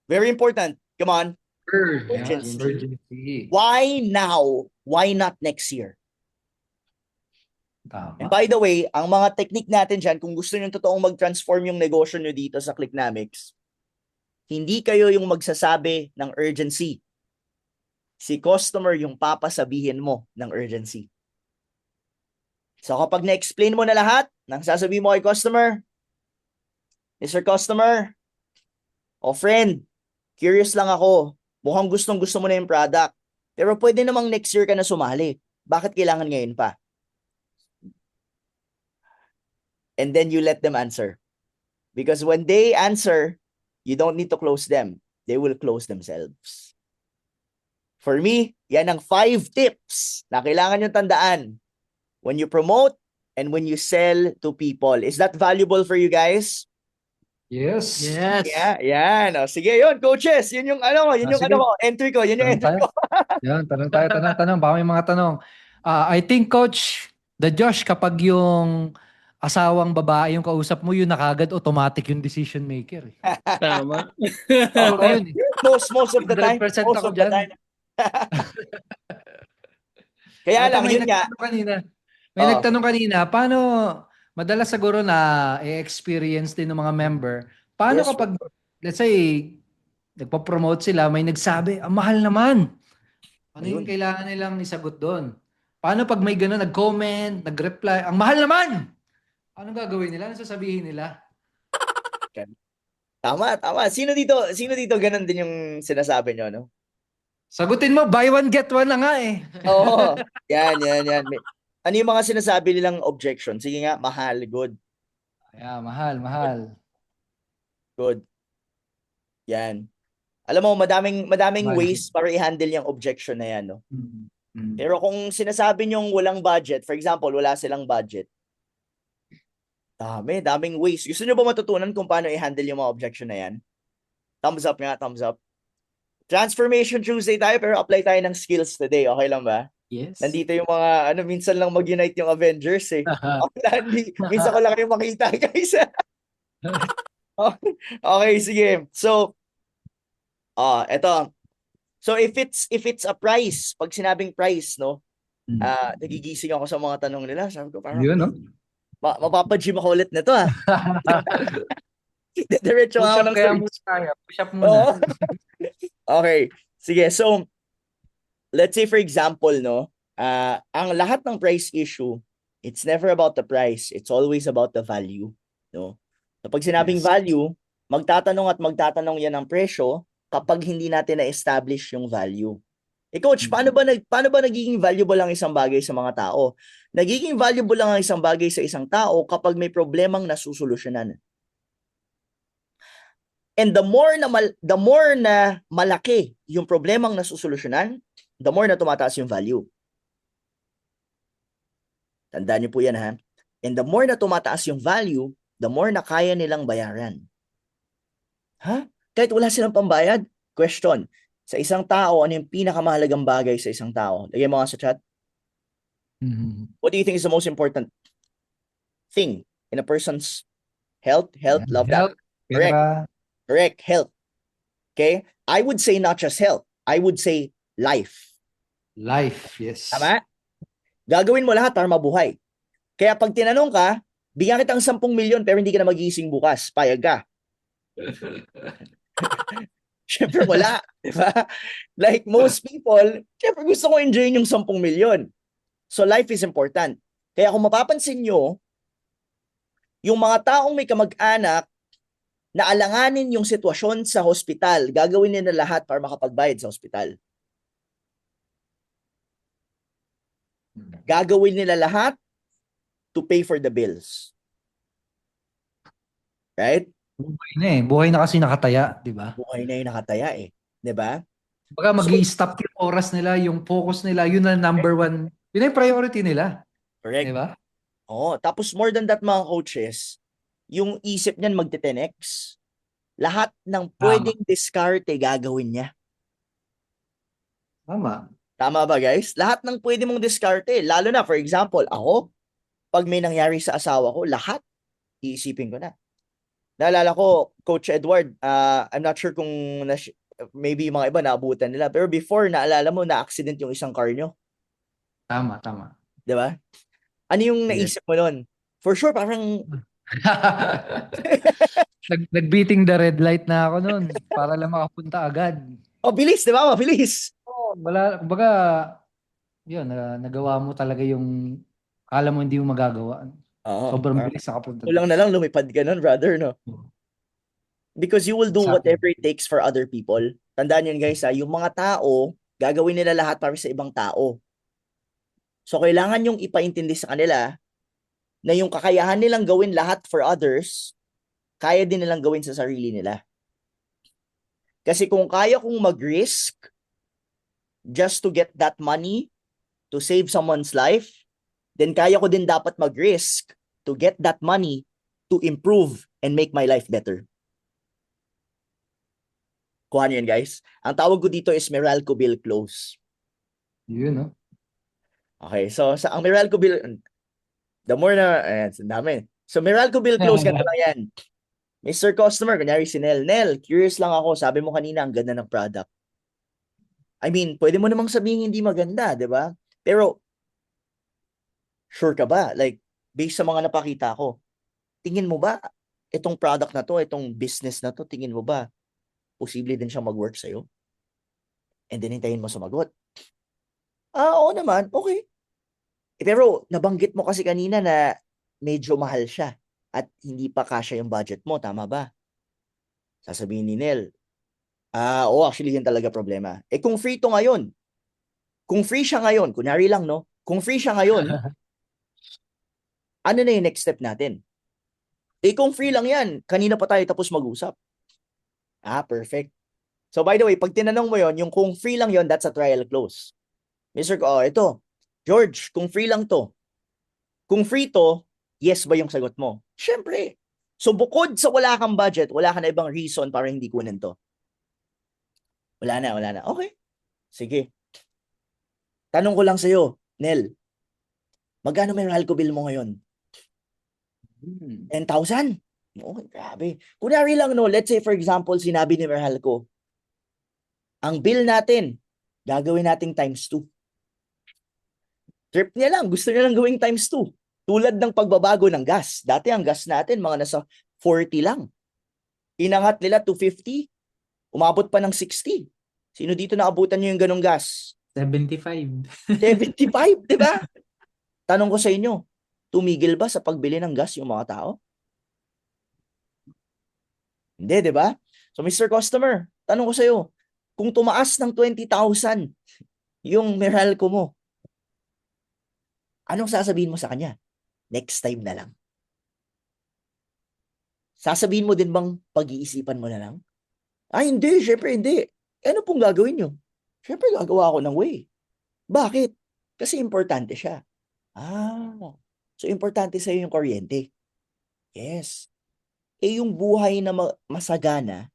Very important. Come on. Urgency. Urgency. Why now? Why not next year? And Tama. by the way, ang mga technique natin dyan, kung gusto nyo totoong mag-transform yung negosyo nyo dito sa Clicknamics, hindi kayo yung magsasabi ng urgency. Si customer yung papasabihin mo ng urgency. So kapag na-explain mo na lahat ng sasabihin mo kay customer, Mr. Customer, o friend, curious lang ako, mukhang gustong-gusto mo na yung product, pero pwede namang next year ka na sumali. Bakit kailangan ngayon pa? And then you let them answer. Because when they answer, you don't need to close them. They will close themselves. For me, yan ang 5 tips na kailangan nyo tandaan when you promote and when you sell to people. Is that valuable for you guys? Yes. Yes. Yeah, yan. O, sige, yun, coaches. Yun yung Sige. entry ko. Yun yung Tanong entry tayo. ko. Yan, tanong. Baka may mga tanong. I think, Coach, Josh, kapag yung asawang babae yung kausap mo, yun na kagad automatic yung decision maker. Tama. Oo, yun. Most of the time. 100% Most ako of the dyan. time. Kaya lang, May yun nga. nagtanong kanina. May Oo. nagtanong kanina, paano, madalas siguro na i-experience din ng mga member, paano Yes, kapag, let's say, nagpa-promote sila, may nagsabi, ang mahal naman. Ano yung Ayun. kailangan nilang isagot doon? Paano pag may gano'n, nag-comment, nag-reply, ang mahal naman! Ano gagawin nila? Ano sasabihin nila? Tama. Sino dito ganun din yung sinasabi nyo, no? Sagutin mo, buy one, get one na nga eh. Oo. Yan. Ano yung mga sinasabi nilang objection? Sige nga, mahal, good. Yeah, mahal. Good. Yan. Alam mo, madaming Mahal. ways para i-handle yung objection na yan, no? Mm. Pero kung sinasabi nyong walang budget, for example, wala silang budget, daming ways. Gusto nyo ba matutunan kung paano i-handle yung mga objection na yan? Thumbs up nga, thumbs up. Transformation Tuesday tayo, pero apply tayo ng skills today. Okay lang ba? Yes. Nandito yung mga, minsan lang mag-unite yung Avengers eh. Minsan ko lang kayo makita, guys. Okay, sige. So, eto. So, if it's a price, pag sinabing price, no? Nagigising ako sa mga tanong nila. Sabi ko, parang, Yun, no? Mapapa-gym ako ulit nito ah. Diretso Push ako up ng kaya search. muna tayo. Push up muna. Oo. Okay. Sige, so let's say for example, no, ang lahat ng price issue, it's never about the price. It's always about the value, no? So pag sinabing Yes. value, magtatanong yan ng presyo kapag hindi natin na-establish yung value. Coach, paano ba nagiging valuable ang isang bagay sa mga tao? Nagiging valuable lang ang isang bagay sa isang tao kapag may problemang nasusolusyonan. And the more na malaki yung problemang nasusolusyonan, the more na tumataas yung value. Tandaan niyo po yan ha. And the more na tumataas yung value, the more na kaya nilang bayaran. Ha? Kahit wala silang pambayad? Question. Sa isang tao, ano yung pinakamahalagang bagay sa isang tao? Lagyan mo nga sa chat. Mhm. What do you think is the most important thing in a person's health? Health, Yan, love that. health, pera. Correct, health. Okay? I would say not just health. I would say life. Life, yes. Tama? Gagawin mo lahat para mabuhay. Kaya pag tinanong ka, bigyan kita ng 10 milyon pero hindi ka na magising bukas. Payag ka. Siyempre wala. Diba? Like most people, siyempre gusto ko enjoyin yung 10 milyon. So life is important. Kaya kung mapapansin nyo, yung mga taong may kamag-anak na alanganin yung sitwasyon sa hospital, gagawin nila lahat para makapagbayad sa hospital. Gagawin nila lahat to pay for the bills. Right? Buhay na eh. Buhay na kasi nakataya, di ba? Buhay na yung nakataya eh. Di ba? Baka mag-i-stop yung oras nila, yung focus nila, yun na number one. Yun na yung priority nila. Correct. Di ba? Oo. Tapos more than that mga coaches, yung isip niyan magte-10x. Lahat ng pwedeng diskarte gagawin niya. Tama. Tama ba guys? Lahat ng pwede mong diskarte. Lalo na for example, ako, pag may nangyari sa asawa ko, lahat iisipin ko na. Naalala ko, Coach Edward, I'm not sure kung maybe yung mga iba naabutan nila. Pero before, naalala mo, na-accident yung isang car nyo. Tama, tama. Di ba? Ano yung Yes. naisip mo nun? For sure, parang Nag-beating the red light na ako noon para lang makapunta agad. bilis, di ba? Mabilis. Wala, kumbaga, yun, nagawa mo talaga yung akala mo hindi mo magagawa. Oo. Sobrang bilis nakapunta. Kulang na lang lumipad ka nun, brother, no? Because you will do Exactly. whatever it takes for other people. Tandaan yun, guys, yung mga tao, gagawin nila lahat para sa ibang tao. So, kailangan yung ipaintindi sa kanila na yung kakayahan nilang gawin lahat for others, kaya din nilang gawin sa sarili nila. Kasi kung kaya kong mag-risk just to get that money to save someone's life, then kaya ko din dapat mag-risk to get that money to improve and make my life better. Kuha niyo yan, guys. Ang tawag ko dito is Meralco Bill Close. Yun, no? Okay, so sa ang Meralco Bill, the more na, ayan, dami. So Meralco Bill Close, ganito lang yan. Mr. Customer, kunyari si Nel. Nel, curious lang ako. Sabi mo kanina, ang ganda ng product. I mean, pwede mo namang sabihin hindi maganda, di ba? Pero, sure ka ba? Like, based sa mga napakita ko, tingin mo ba, itong product na to, itong business na to, tingin mo ba, posible din siyang mag-work sa'yo? And then, hintayin mo sumagot. Oo naman, okay. Pero, nabanggit mo kasi kanina na medyo mahal siya at hindi pa kasya yung budget mo, tama ba? Sasabihin ni Nel, actually yun talaga problema. Kung free to ngayon, kung free siya ngayon, kunyari lang, no? Kung free siya ngayon, ano na yung next step natin? Kung free lang yan, kanina pa tayo tapos mag-usap. Perfect. So by the way, pag tinanong mo yon, yung kung free lang yon, that's a trial close. Mr. Ito, George, kung free lang to. Kung free to, yes ba yung sagot mo? Siyempre. So bukod sa wala kang budget, wala ka na ibang reason para hindi kunin to. Wala na. Okay. Sige. Tanong ko lang sa'yo, Nel, magkano may Meralco bill mo ngayon? 10,000? Okay, grabe. Kunwari lang, no, let's say for example, sinabi ni Meralco, ang bill natin, gagawin nating times 2. Trip niya lang, gusto niya lang gawing times 2. Tulad ng pagbabago ng gas. Dati ang gas natin, mga nasa 40 lang. Inangat nila to 50, umabot pa ng 60. Sino dito naabutan nyo yung ganong gas? 75. 75, di ba? Tanong ko sa inyo, tumigil ba sa pagbili ng gas yung mga tao? Hindi, di ba? So, Mr. Customer, tanong ko sa iyo, kung tumaas ng 20,000 yung Meralco mo, anong sasabihin mo sa kanya? Next time na lang. Sasabihin mo din bang pag-iisipan mo na lang? Hindi, syempre hindi. Ano pong gagawin nyo? Syempre gagawa ako ng way. Bakit? Kasi importante siya. So importante sa'yo yung kuryente. Yes. Yung buhay na masagana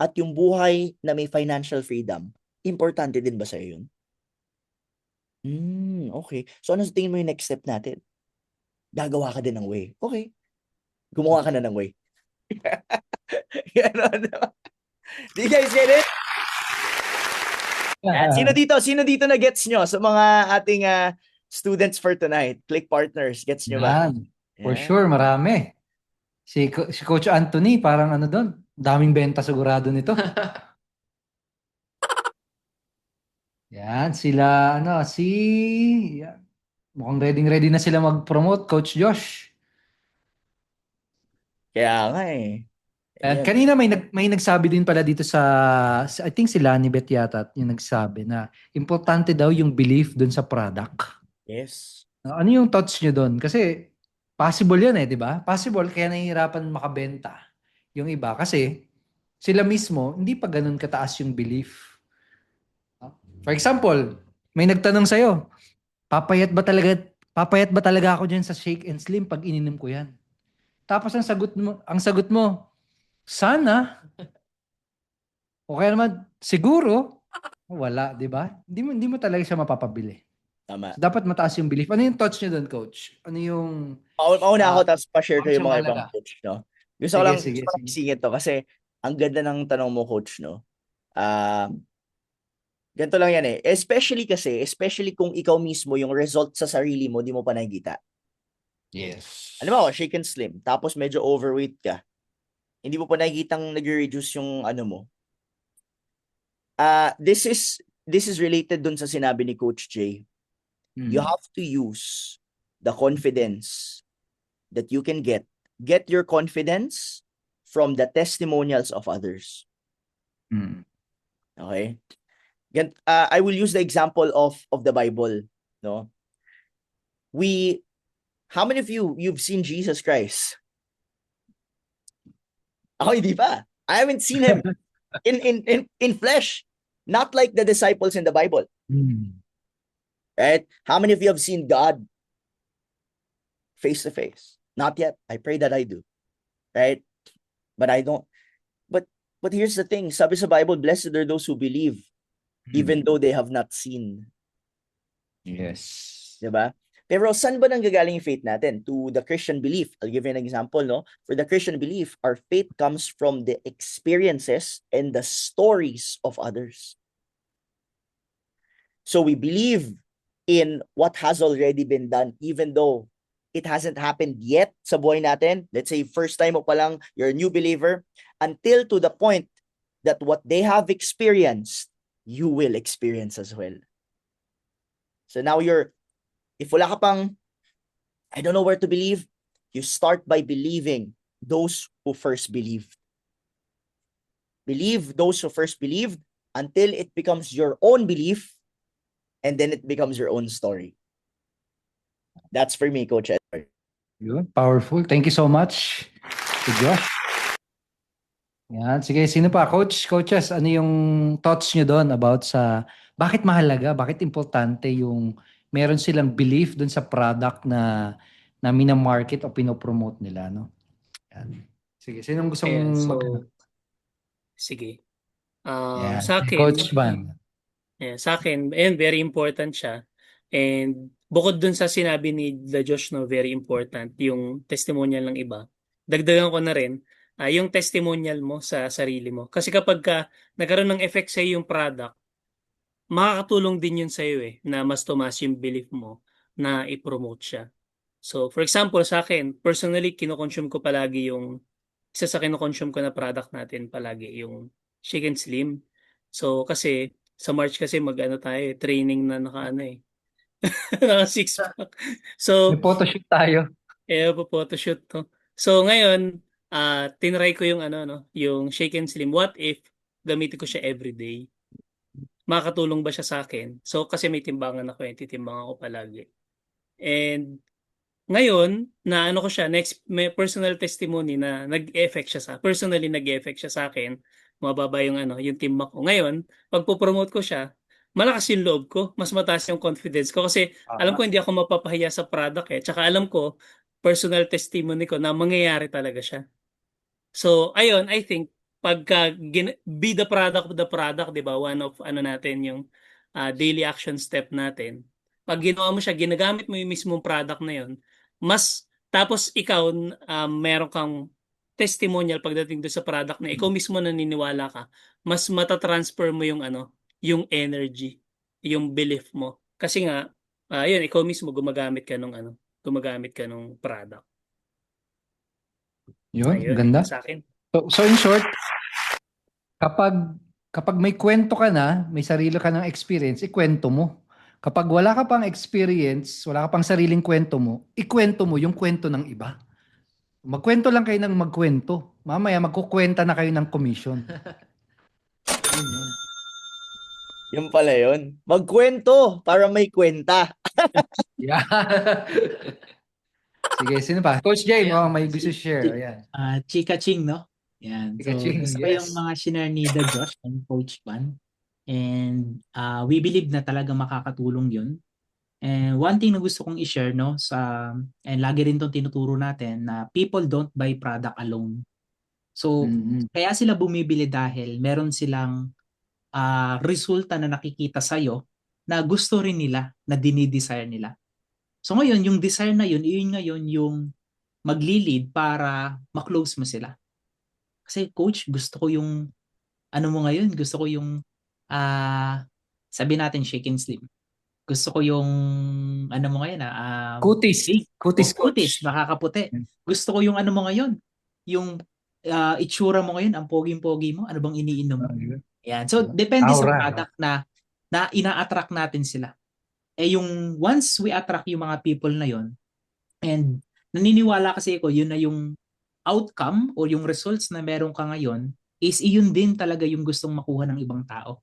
at yung buhay na may financial freedom, importante din ba sa'yo yun? Okay. So ano sa tingin mo yung next step natin? Gagawa ka din ng way. Okay. Gumawa ka na ng way. Do you guys get it? Yan. Sino dito na gets nyo sa mga ating students for tonight? Click partners, gets nyo ba? Yan. For Yan. sure, marami. Si Coach Anthony, parang ano doon, daming benta sigurado nito. Yan, sila, yan. Mukhang ready na sila mag-promote, Coach Josh. Kaya nga eh. At Ayan. kanina may nagsabi din pala dito I think si Lani Bet yata yung nagsabi na importante daw yung belief dun sa product. Yes. Ano yung thoughts nyo dun? Kasi possible yan di ba? Possible kaya nahihirapan makabenta yung iba kasi sila mismo hindi pa ganun kataas yung belief. For example, may nagtanong sa'yo, papayat ba talaga ako dyan sa Shake and Slim pag ininom ko yan? Tapos ang sagot mo, sana. O kaya naman, siguro, wala, di ba? Hindi mo talaga siya mapapabili. Tama. So, dapat mataas yung belief. Ano yung thoughts nyo doon, Coach? Ano yung... Mauna ako tapos pa-share ko ano yung siya mga ibang mahalaga? coach, no? Gusto ko lang Sige. isingit to kasi ang ganda ng tanong mo, coach, no? Ganito lang yan eh. Especially kung ikaw mismo yung result sa sarili mo, di mo pa nakikita. Yes. Ano mo, shake and slim, tapos medyo overweight ka. Hindi mo pa nakikitang nag-reduce yung ano mo. This is related dun sa sinabi ni Coach Jay. You have to use the confidence that you can get. Get your confidence from the testimonials of others. Okay? I will use the example of the Bible, no? How many of you've seen Jesus Christ? Ako hindi pa. I haven't seen him in flesh. Not like the disciples in the Bible. Right? How many of you have seen God face to face? Not yet. I pray that I do. Right? But I don't. But here's the thing. Sabi sa Bible, blessed are those who believe even though they have not seen. Yes. Diba? Pero saan ba nanggagaling yung faith natin? To the Christian belief. I'll give you an example, no? For the Christian belief, our faith comes from the experiences and the stories of others. So we believe in what has already been done, even though it hasn't happened yet sa buhay natin. Let's say, first time mo pa lang, you're a new believer, until to the point that what they have experienced, you will experience as well. So now if wala ka pang, I don't know where to believe, you start by believing those who first believed. Believe those who first believed until it becomes your own belief, and then it becomes your own story. That's for me, Coach Edward. Yun, powerful. Thank you so much to Josh. Yan, sige, sino pa? Coaches, ano yung thoughts nyo doon about bakit mahalaga, bakit importante yung meron silang belief doon sa product na mina-market o pinopromote nila, no? Yan. Sige, sinong gustong Sige. Yan. Sa akin, Coach Van. sa akin, and very important siya. And bukod dun sa sinabi ni Josh, no, very important yung testimonial ng iba. Dagdagan ko na rin, yung testimonial mo sa sarili mo. Kasi kapag nagkaroon ng effect sa yung product, makakatulong din yun sa iyo na mas tumaas yung belief mo na i-promote siya. So, for example, sa akin, personally, kinoconsume ko palagi yung, isa sa kinoconsume ko na product natin palagi, yung Shake and Slim. So, kasi, sa March kasi mag-ano tayo, training na naka-ano eh, naka six pack. May So, photoshoot tayo. po photoshoot to. So, ngayon, tinry ko yung ano, no, yung Shake and Slim. What if gamitin ko siya everyday? Makakatulong ba siya sa akin? So, kasi may timbangan ako eh, titimbangan ko palagi. And ngayon, na ano ko siya, next, may personal testimony na nag-effect siya personally nag-effect siya sa akin, mababa yung ano, yung timbang ko. Ngayon, pag po-promote ko siya, malakas yung loob ko, mas mataas yung confidence ko kasi alam ko hindi ako mapapahiya sa product eh. Tsaka alam ko, personal testimony ko na mangyayari talaga siya. So, ayun, I think pagka be the product of the product, 'di ba? One of ano natin yung daily action step natin. Pag ginawa mo siya, ginagamit mo yung mismong product na yun, mas tapos ikaw meron kang testimonial pagdating doon sa product na ikaw mismo naniniwala ka, mas matatransfer mo yung ano, yung energy, yung belief mo. Kasi nga, yun, ikaw mismo gumagamit ka nung product. Yun, Ayun, ganda. sa akin. So in short, kapag may kwento ka na, may sarili ka ng experience, ikwento mo. Kapag wala ka pang experience, wala ka pang sariling kwento mo, ikwento mo yung kwento ng iba. Magkwento lang kayo ng magkwento. Mamaya magkukwenta na kayo ng commission. Yun yun. Yun pala yun. Magkwento para may kwenta. Yeah. Sige, sino pa? Coach Jay, Ayan, may gusto share. Ayan. Chika Ching, no? Yan. So, Chika-ching, gusto ko yes. yung mga shinare ni The Josh and Coach Van. And we believe na talaga makakatulong yun. And one thing na gusto kong i-share, no, and lagi rin itong tinuturo natin na people don't buy product alone. So, kaya sila bumibili dahil meron silang resulta na nakikita sa'yo na gusto rin nila, na dinidesire nila. So ngayon, yung desire na yun ngayon yung magli-lead para ma-close mo sila. Kasi coach, gusto ko yung ano mo ngayon, gusto ko yung sabi natin shake and slim. Gusto ko yung ano mo ngayon Kutis. big, Kutis, kutis, coach. makakaputi. Gusto ko yung ano mo ngayon, yung itsura mo ngayon, ang poging-pogi mo, ano bang iniinom mo? Yan. So depende sa Aura. product na ina-attract natin sila. Yung once we attract yung mga people na yon, and naniniwala kasi ako yun na yung outcome o yung results na meron ka ngayon is iyon din talaga yung gustong makuha ng ibang tao.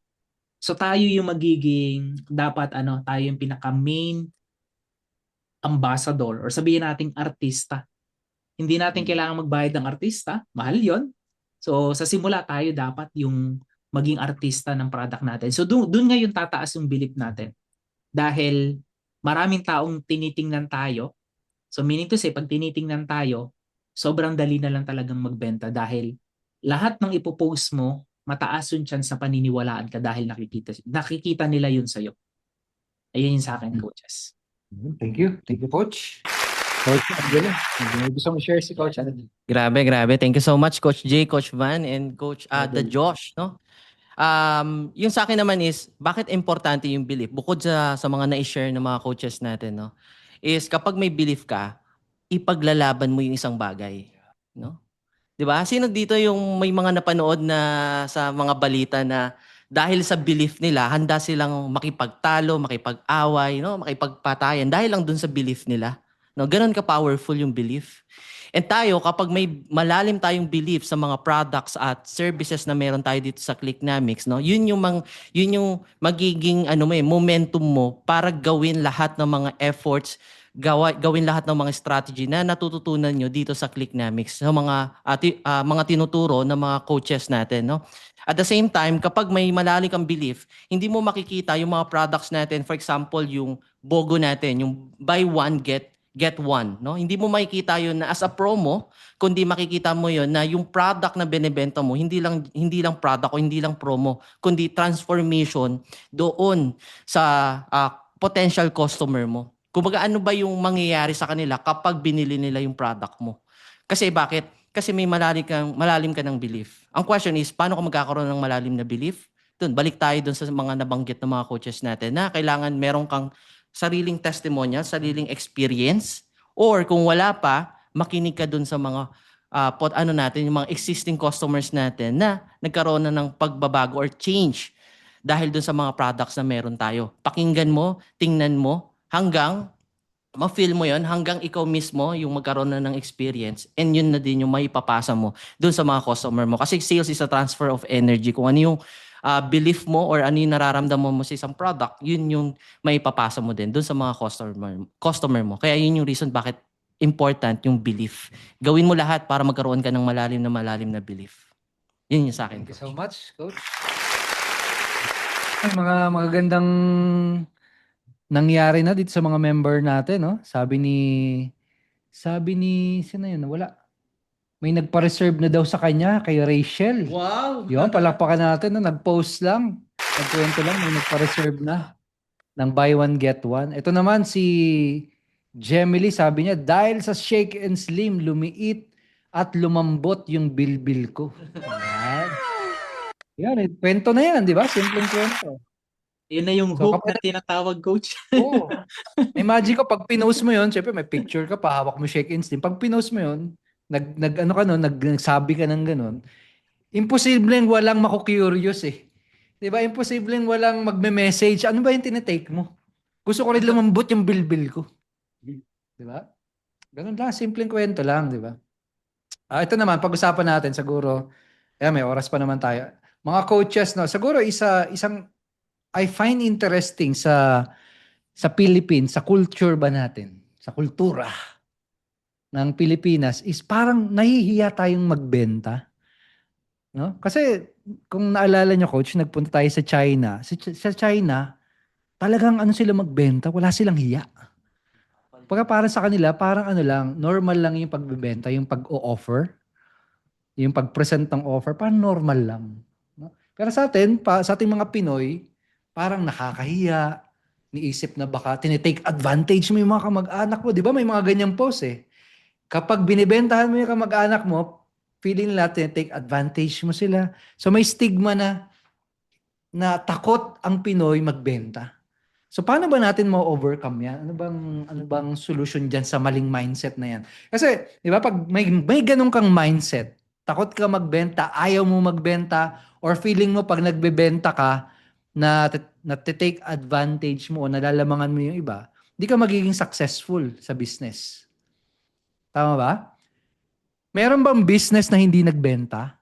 So tayo yung magiging dapat tayo yung pinaka main ambassador or sabihin nating artista. Hindi natin kailangan magbayad ng artista, mahal yon. So sa simula tayo dapat yung maging artista ng product natin. So doon ngayon tataas yung belief natin. Dahil maraming taong tinitingnan tayo. So meaning to say, pag tinitingnan tayo, sobrang dali na lang talagang magbenta dahil lahat ng ipopost mo, mataas yung chance sa paniniwalaan ka dahil nakikita nila yun sa'yo. Ayun yung sa akin, coaches. Thank you. Thank you, Coach. Coach Angelo, may gusto mo share si Coach Angelo? Grabe. Thank you so much, Coach Jay, Coach Van, and Coach The Josh, no? Yung sa akin naman is, bakit importante yung belief? Bukod sa mga na-share ng mga coaches natin, no? Is kapag may belief ka, ipaglalaban mo yung isang bagay, no? 'Di ba? Sino dito yung may mga napanood na sa mga balita na dahil sa belief nila, handa silang makipagtalo, makipag-away, no, makipagpatayan dahil lang dun sa belief nila. No, ganoon ka powerful yung belief. And tayo, kapag may malalim tayong belief sa mga products at services na meron tayo dito sa Clicknamics, no, yun yung magiging momentum mo para gawin lahat ng mga efforts, gawin lahat ng mga strategy na natututunan nyo dito sa Clicknamics sa mga tinuturo ng mga coaches natin, no. At the same time, kapag may malalim kang belief, hindi mo makikita yung mga products natin, for example, yung BOGO natin, yung buy one get one, no? Hindi mo makikita yun na as a promo, kundi makikita mo yun na yung product na binebenta mo, hindi lang product o hindi lang promo, kundi transformation doon sa potential customer mo. Kumbaga, ano ba yung mangyayari sa kanila kapag binili nila yung product mo? Kasi bakit? Kasi may malalim ka ng belief. Ang question is, paano ka magkakaroon ng malalim na belief? Balik tayo dun sa mga nabanggit ng mga coaches natin na kailangan meron kang sariling testimonial, sariling experience, Or kung wala pa, makinig ka dun sa mga yung mga existing customers natin na nagkaroon na ng pagbabago or change dahil dun sa mga products na meron tayo. Pakinggan mo, tingnan mo, hanggang ma-feel mo yon, hanggang ikaw mismo yung magkaroon na ng experience, and yun na din yung maipapasa mo dun sa mga customer mo. Kasi sales is a transfer of energy. Kung ano yung belief mo or ano yung nararamdaman mo sa isang product, yun yung maipapasa mo din dun sa mga customer mo. Kaya yun yung reason bakit important yung belief. Gawin mo lahat para magkaroon ka ng malalim na belief. Yun yung sa akin. Thank you so much, Coach. Ay, mga magagandang nangyari na dito sa mga member natin, no? Sabi ni, sino yun? Wala. May nagpa-reserve na daw sa kanya, kay Rachel. Wow! Yun, palakpakan natin, no? Nag-post lang. Nagkwento lang, may nagpa-reserve na ng buy one, get one. Ito naman si Gemily, sabi niya, dahil sa Shake and Slim, lumiit at lumambot yung bilbil ko. Yan. Yan, kwento na yan, di ba? Simpleng kwento. Yun na yung So, hook na tinatawag, Coach. Oo. Imagine ko, pag pinost mo yun, syempre may picture ka pa, hawak mo shake and steam. Pag pinost mo yun, nagsabi ka ng ganun, imposibleng walang maku-curious eh. Di ba? Imposibleng walang magme-message. Ano ba yung tinitake mo? Gusto ko rin lumambot yung bilbil ko. Di ba? Ganun lang, simpleng kwento lang, di ba? Ito naman, pag-usapan natin siguro, may oras pa naman tayo. Mga coaches, no, siguro isang I find interesting sa Philippines, sa culture ba natin, sa kultura ng Pilipinas is parang nahihiya tayong magbenta. No? Kasi kung naalala nyo, Coach, nagpunta tayo sa China. Sa China, talagang ano sila magbenta, wala silang hiya. Pagka para sa kanila, parang ano lang, normal lang yung pagbebenta, yung pag-o-offer, yung pag-present ng offer, parang normal lang. No? Pero sa atin, sa ating mga Pinoy, parang nakakahiya, niisip na baka tinitake advantage mo yung mga kamag-anak mo. Di ba may mga ganyang post eh. Kapag binibentahan mo yung kamag-anak mo, feeling nila tinitake advantage mo sila. So may stigma na takot ang Pinoy magbenta. So paano ba natin ma-overcome yan? Ano bang solution diyan sa maling mindset na yan? Kasi, di ba, pag may ganun kang mindset, takot ka magbenta, ayaw mo magbenta, or feeling mo pag nagbebenta ka, na take advantage mo o nalalamangan mo yung iba, hindi ka magiging successful sa business. Tama ba? Meron bang business na hindi nagbenta?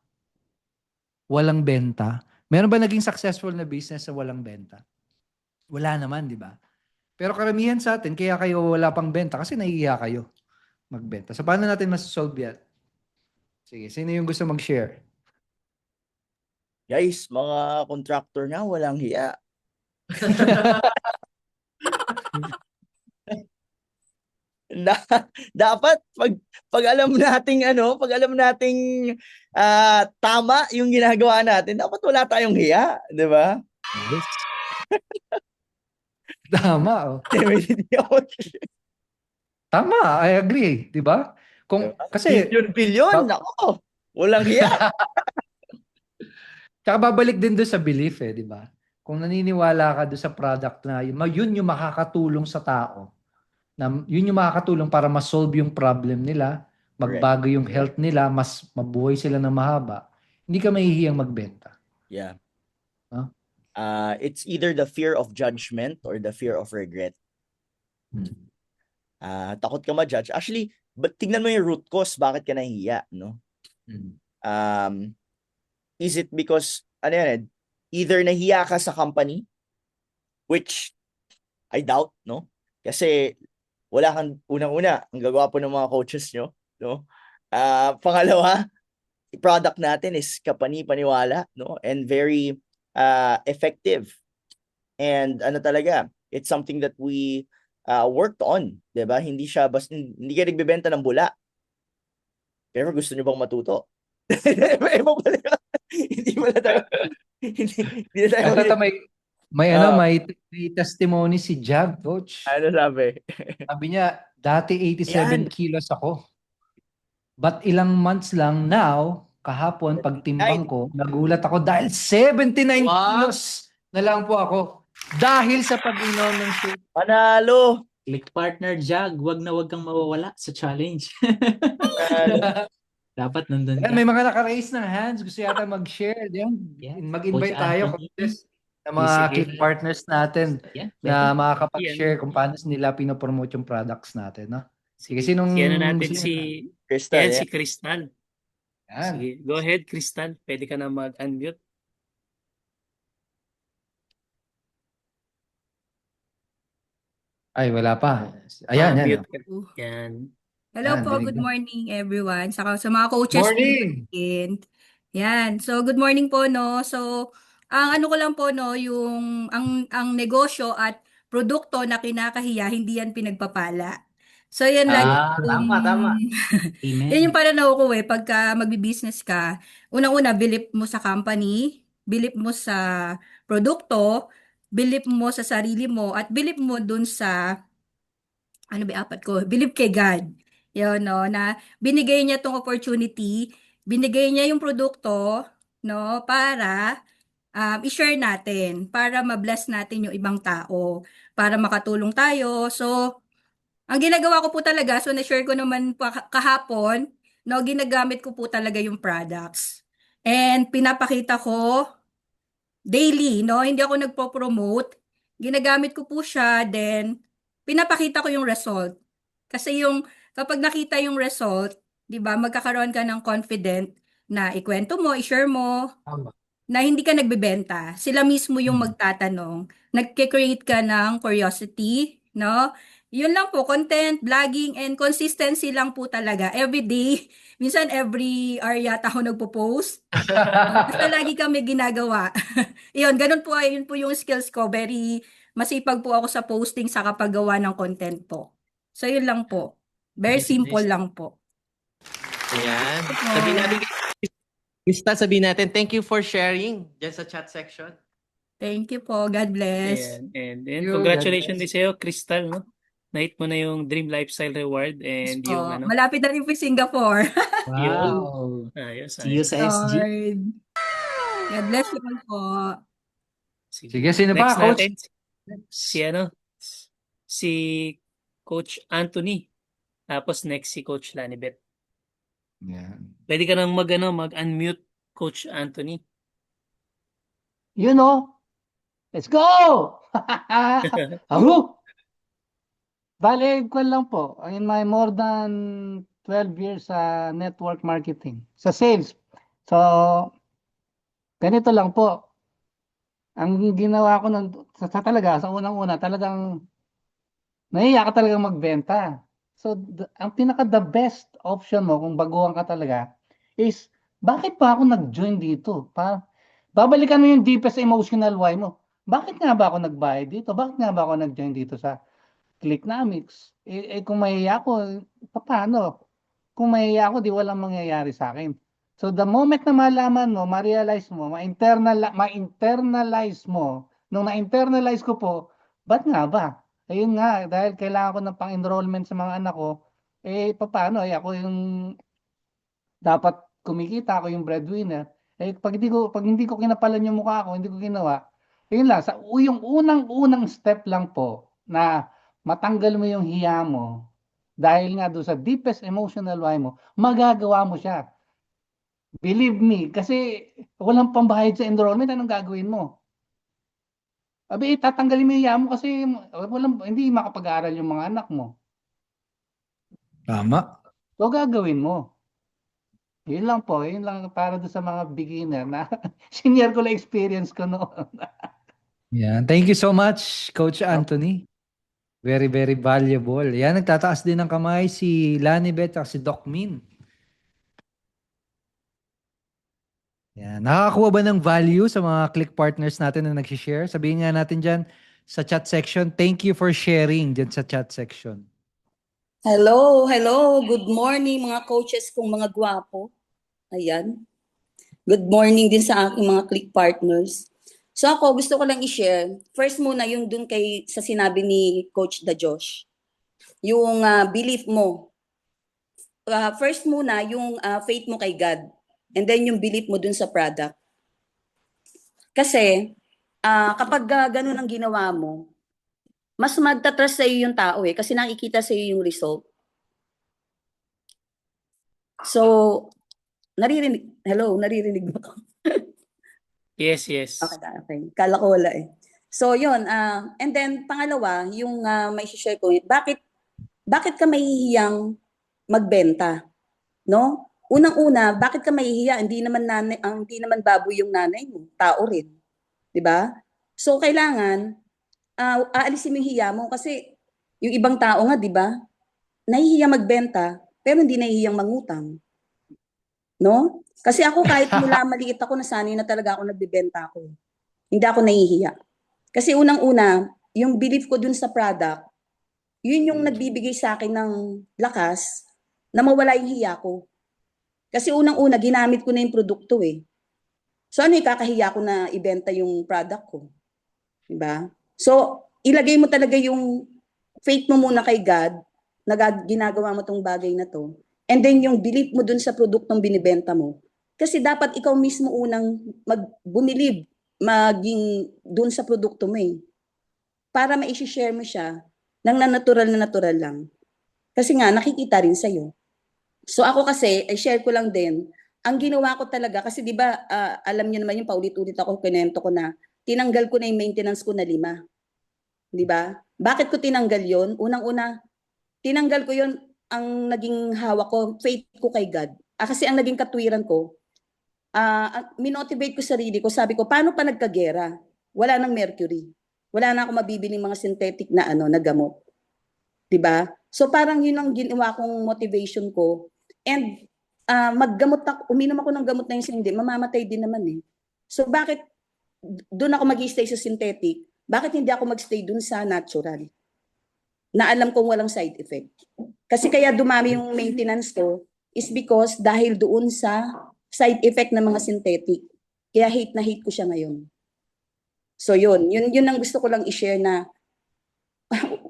Walang benta? Meron ba naging successful na business na walang benta? Wala naman, di ba? Pero karamihan sa atin, kaya kayo wala pang benta kasi nahihiya kayo magbenta. So, paano natin masosolve yan? Sige, sino yung gusto mag-share? Guys, mga contractor nga, walang hiya. Dapat pag alam nating pag alam nating tama yung ginagawa natin, dapat wala tayong hiya, 'di ba? Yes. Tama, oh. Tama, I agree, 'di ba? Kasi bilyon, nako, walang hiya. tsaka babalik din doon sa belief di ba? Kung naniniwala ka doon sa product na yun yung makakatulong sa tao, na yun yung makakatulong para ma-solve yung problem nila, magbago yung health nila, mas mabuhay sila ng mahaba, hindi ka mahihiyang magbenta. Yeah. Huh? It's either the fear of judgment or the fear of regret. Takot ka ma-judge. Actually, but tingnan mo yung root cause, bakit ka nahihiya, no? Is it because, either nahiya ka sa company, which I doubt, no? Kasi wala kang, unang-una, ang gagawa po ng mga coaches nyo, no? Pangalawa, product natin is kapani-paniwala, no? And very effective. And talaga, it's something that we worked on, 'di ba? Hindi hindi kayo nagbebenta ng bula. Pero gusto niyo bang matuto? Hindi tayo. May testimony si Jag, Coach. Ano sabi? Sabi niya, dati 87 kilos ako. But ilang months lang now, kahapon, pagtimbang ko, nagulat ako dahil 79 kilos na lang po ako. Dahil sa pag-inom ng shake. Panalo! Click partner Jag, wag na wag kang mawawala sa challenge. Dapat nandun Ayan, ka. may mga naka-raise ng hands. Gusto yata mag-share. Yan. Yeah. Mag-invite Coach tayo, Anthony. coaches, ng mga Sige. click partners natin Yeah, na pwede. makakapag-share kung paano nila pinopromote yung products natin. No? Sige, sinong Si ano natin, gusto si, niyo? Crystal, si yeah. Crystal. Yan. Sige, go ahead, Crystal. Pwede ka na mag-unmute. Ay, wala pa. Ayan, yan. Mute ka. Yan. Hello Yan, po, dinig good na. morning everyone. Saka sa mga coaches po Morning! natin. Yan. So good morning po no. So ang ano ko lang po no, yung ang negosyo at produkto na kinakahiya, hindi yan pinagpapala. So yan lagi Tama. yan Amen. yung pananaw ko pagka magbi-business ka. Unang-una, bilip mo sa company, bilip mo sa produkto, bilip mo sa sarili mo, at bilip mo dun sa ano ba apat ko? Believe kay God. Yun, no, na binigay niya tong opportunity, binigay niya yung produkto, no, para i-share natin, para ma-bless natin yung ibang tao, para makatulong tayo. So, ang ginagawa ko po talaga, so na-share ko naman kahapon, no, ginagamit ko po talaga yung products. And pinapakita ko daily, no? Hindi ako nagpo-promote. Ginagamit ko po siya, then pinapakita ko yung result. Kasi yung kapag nakita yung result, 'di ba, magkakaroon ka ng confident na ikwento mo, i-share mo Tama. na hindi ka nagbebenta. Sila mismo yung magtatanong. Nagke-create ka ng curiosity, no? Yun lang po, content, vlogging, and consistency lang po talaga. Every day, minsan every hour yata ako nagpo-post. Basta lagi kami ginagawa. Yun, ganun po, yun po yung skills ko. Very masipag po ako sa posting sa kapaggawa ng content po. So, yun lang po. Very simple lang po. Ayan. Sabihin natin, Crystal, sabihin natin, thank you for sharing dyan sa chat section. Thank you po. God bless. And You, congratulations God din sa'yo, Crystal, no? Na-hit mo na yung Dream Lifestyle Reward and So, yung ano. malapit na rin po Singapore. Wow. Ayos, See you ayos. sa SG. Lord. God bless you all po. Sige, sino pa, Next coach? natin, si Coach Anthony. Tapos next si Coach Lanibet. Yan. Pwede ka nang mag-unmute, Coach Anthony. You know, let's go! Ahu! Bale, ko lang po. In my more than 12 years sa network marketing, sa sales. So, ganito lang po. Ang ginawa ko talaga, sa unang-una, talagang nahiya ka talagang magbenta. So, ang the best option mo kung baguhan ka talaga is, bakit pa ako nag-join dito? Babalikan mo yung deepest emotional why mo. Bakit nga ba ako nagbayad dito? Bakit nga ba ako nag-join dito sa Clicknomics? Kung mahiya ako, paano? Kung mahiya ako, di walang mangyayari sa akin. So the moment na malaman mo, ma-realize mo, ma-internalize mo, nung na-internalize ko po, ba't nga ba? Ayun nga, dahil kailangan ko ng pang-enrollment sa mga anak ko, paano? Ako yung dapat kumikita, ako yung breadwinner. Pag hindi ko kinapalan yung mukha ko, hindi ko ginawa. Yun lang, yung unang-unang step lang po na matanggal mo yung hiya mo dahil nga doon sa deepest emotional why mo, magagawa mo siya. Believe me, kasi walang pambayad sa enrollment, anong gagawin mo? Tatanggalin mo yung hiya mo kasi hindi makapag-aaral yung mga anak mo. Tama. So gagawin mo. Yun lang po, yun lang para doon sa mga beginner na senior ko lang experience ko noon. Yan. Thank you so much, Coach Anthony. Very, very valuable. Yan, nagtataas din ng kamay si Lanibet at si Doc Min. Yan. Nakakakuha ba ng value sa mga click partners natin na nag-share? Sabihin nga natin dyan sa chat section, thank you for sharing dyan sa chat section. Hello. Good morning mga coaches kong mga gwapo. Ayan. Good morning din sa aking mga click partners. So ako, gusto ko lang i-share. First muna, yung dun sa sinabi ni Coach Da Josh. Yung belief mo. First muna, yung faith mo kay God. And then yung belief mo dun sa product. Kasi, kapag ganun ang ginawa mo, mas magta-trust sa'yo yung tao kasi nakikita sa'yo yung result. So, naririnig mo ako? Yes, yes. Okay. Kala ko wala So, yun. And then, pangalawa, yung may share ko, bakit ka mahihiyang magbenta? No? Unang-una, bakit ka mahihiya? Hindi naman baboy yung nanay mo, tao rin. 'Di ba? So, kailangan aalisin mo yung hiya mo kasi yung ibang tao nga, 'di ba? Nahihiya magbenta, pero hindi nahihiyang mangutang. No? Kasi ako kahit mula maliit ako, nasanay na talaga ako nagbebenta ako. Hindi ako nahihiya. Kasi unang-una, yung belief ko dun sa product, yun yung nagbibigay sa akin ng lakas na mawala yung hiya ko. Kasi unang-una, ginamit ko na yung produkto So ano ikakahiya ko na ibenta yung product ko? Diba? So, ilagay mo talaga yung faith mo muna kay God na ginagawa mo tong bagay na to. And then yung belief mo dun sa produktong binibenta mo. Kasi dapat ikaw mismo unang bumilib maging dun sa produkto mo para ma-share mo siya ng natural lang. Kasi nga, nakikita rin sa'yo. So ako kasi, share ko lang din, ang ginawa ko talaga, kasi di ba alam niyo naman yung paulit-ulit ako, kinento ko na, tinanggal ko na yung maintenance ko na 5. Di ba? Bakit ko tinanggal yon? Unang-una, tinanggal ko yon, ang naging hawak ko, faith ko kay God. Kasi ang naging katwiran ko, minotivate ko sarili ko, sabi ko, paano pa nagkagera? Wala nang mercury. Wala na ako mabibiling mga synthetic na na gamot. 'Di ba? So parang yun ang ginawa kong motivation ko. And maggamot ako, uminom ako ng gamot na yun, hindi, mamamatay din naman So bakit doon ako mag-stay sa synthetic? Bakit hindi ako mag-stay doon sa natural? Na alam kong walang side effect. Kasi kaya dumami yung maintenance ko is because dahil doon sa side effect ng mga synthetic. Kaya hate na hate ko siya ngayon. So yun ang gusto ko lang i-share na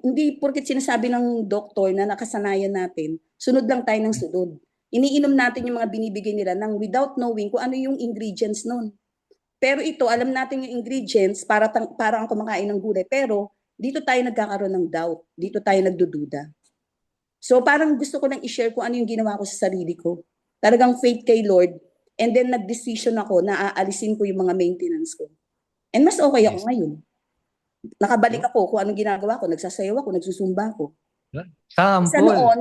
hindi porket sinasabi ng doktor na nakasanayan natin, sunod lang tayo ng sunod. Iniinom natin yung mga binibigay nila nang without knowing kung ano yung ingredients nun. Pero ito, alam natin yung ingredients para ang kumakain ng gulay. Pero dito tayo nagkakaroon ng doubt. Dito tayo nagdududa. So parang gusto ko lang i-share kung ano yung ginawa ko sa sarili ko. Talagang faith kay Lord. And then nag-decision ako na aalisin ko yung mga maintenance ko. And mas okay ako ngayon. Nakabalik ako kung anong ginagawa ko. Nagsasayaw ako, nagsusumba ako. Sa noon,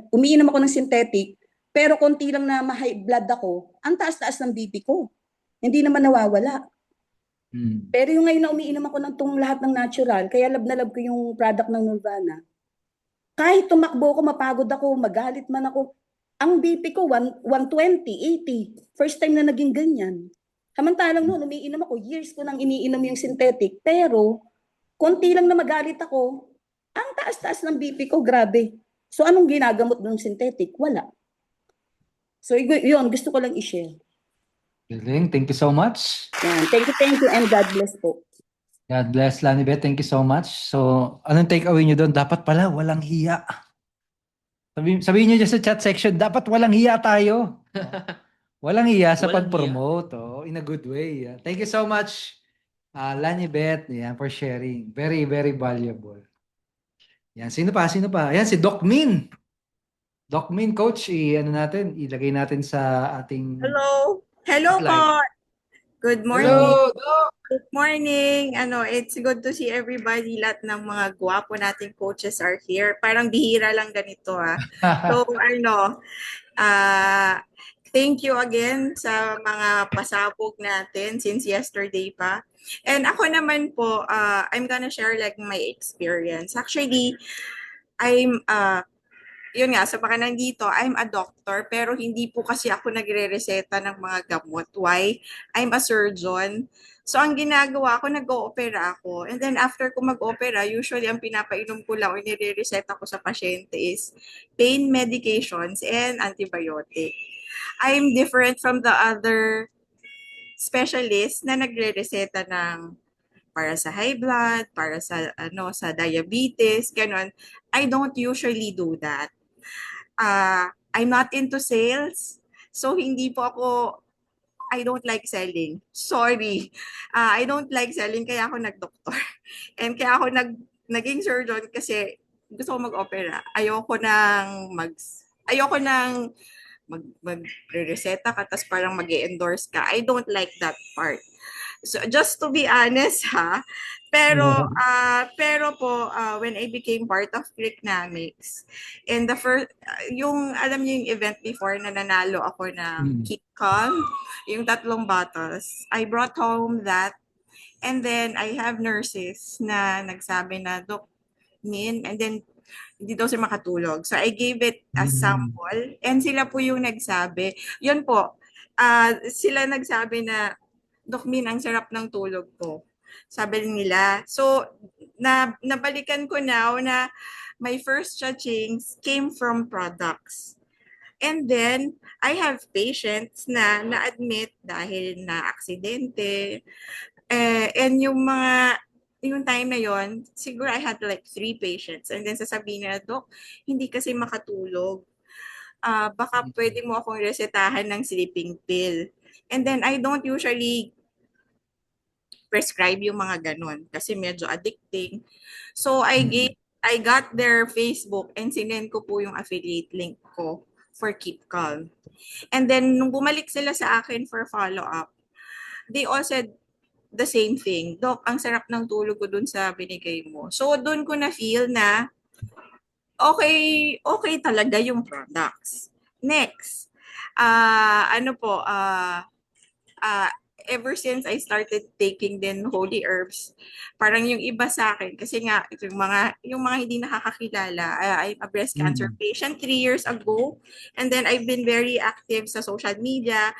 umiinom ako ng synthetic, pero konti lang na ma-high blood ako, ang taas-taas ng BP ko. Hindi naman nawawala. Pero yung ngayon na umiinom ako ng lahat ng natural, kaya love na love ko yung product ng Nirvana. Kahit tumakbo ako, mapagod ako, magalit man ako, ang BP ko 120, 80. First time na naging ganyan. Samantalang noon, umiinom ako, years ko nang iniinom yung synthetic, pero konti lang na magalit ako, ang taas-taas ng BP ko, grabe. So anong ginagamot ng synthetic? Wala. So yun, gusto ko lang i-share. Galing, thank you so much. Yan. Thank you, and God bless po. God bless, Lanibet. Thank you so much. So, anong take away nyo doon? Dapat pala, walang hiya. Sabihin nyo dyan sa chat section, dapat walang hiya tayo. Walang hiya sa pag-promote. In a good way. Thank you so much, Lanibet, for sharing. Very, very valuable. Yan, sino pa? Ayan, si Doc Min. Doc Min, coach, ilagay natin sa ating... Hello po. Good morning. Hello, Doc. Good morning. It's good to see everybody. Lahat ng mga gwapo nating coaches are here. Parang bihira lang ganito So thank you again sa mga pasabog natin since yesterday pa. And ako naman po, I'm gonna share like my experience. Actually, yun nga, sa mga nandito, I'm a doctor, pero hindi po kasi ako nagre-reseta ng mga gamot. Why? I'm a surgeon. So, ang ginagawa ko, nag-o-opera ako. And then, after ko mag-opera, usually, ang pinapainom ko lang o nire-reseta ko sa pasyente is pain medications and antibiotic. I'm different from the other specialists na nagre-reseta ng para sa high blood, para sa sa diabetes, ganun. I don't usually do that. I'm not into sales. So hindi po ako, I don't like selling. Sorry. I don't like selling kaya ako nag-doktor. And kaya ako naging surgeon kasi gusto ko mag-opera. Ayoko nang magre-reseta ka tapos parang mag-endorse ka. I don't like that part. So just to be honest pero when I became part of Clicknomics, in the first yung alam niyo yung event before na nanalo ako ng Keep Calm, yung 3 bottles, I brought home that, and then I have nurses na nagsabi na, Doc Min, and then hindi daw sila makatulog. So I gave it a sample and sila po yung nagsabi. Yun po, sila nagsabi na, Doc Min, ang sarap ng tulog ko. Sabi nila. So, nabalikan ko now na my first cha-chings came from products. And then, I have patients na na-admit dahil na aksidente. And yung time na yon, siguro I had like 3 patients. And then sasabihin nila, Doc, hindi kasi makatulog. Baka pwede mo akong resetahan ng sleeping pill. And then I don't usually prescribe yung mga ganun kasi medyo addicting. So I got their Facebook and sinend ko po yung affiliate link ko for Keep Calm. And then nung bumalik sila sa akin for follow-up, they all said the same thing. Doc, ang sarap ng tulog ko dun sa binigay mo. So dun ko na feel na okay talaga yung products. Next, ever since I started taking din holy herbs, parang yung iba sa akin, kasi nga, yung mga hindi nakakakilala, I'm a breast cancer patient 3 years ago, and then I've been very active sa social media.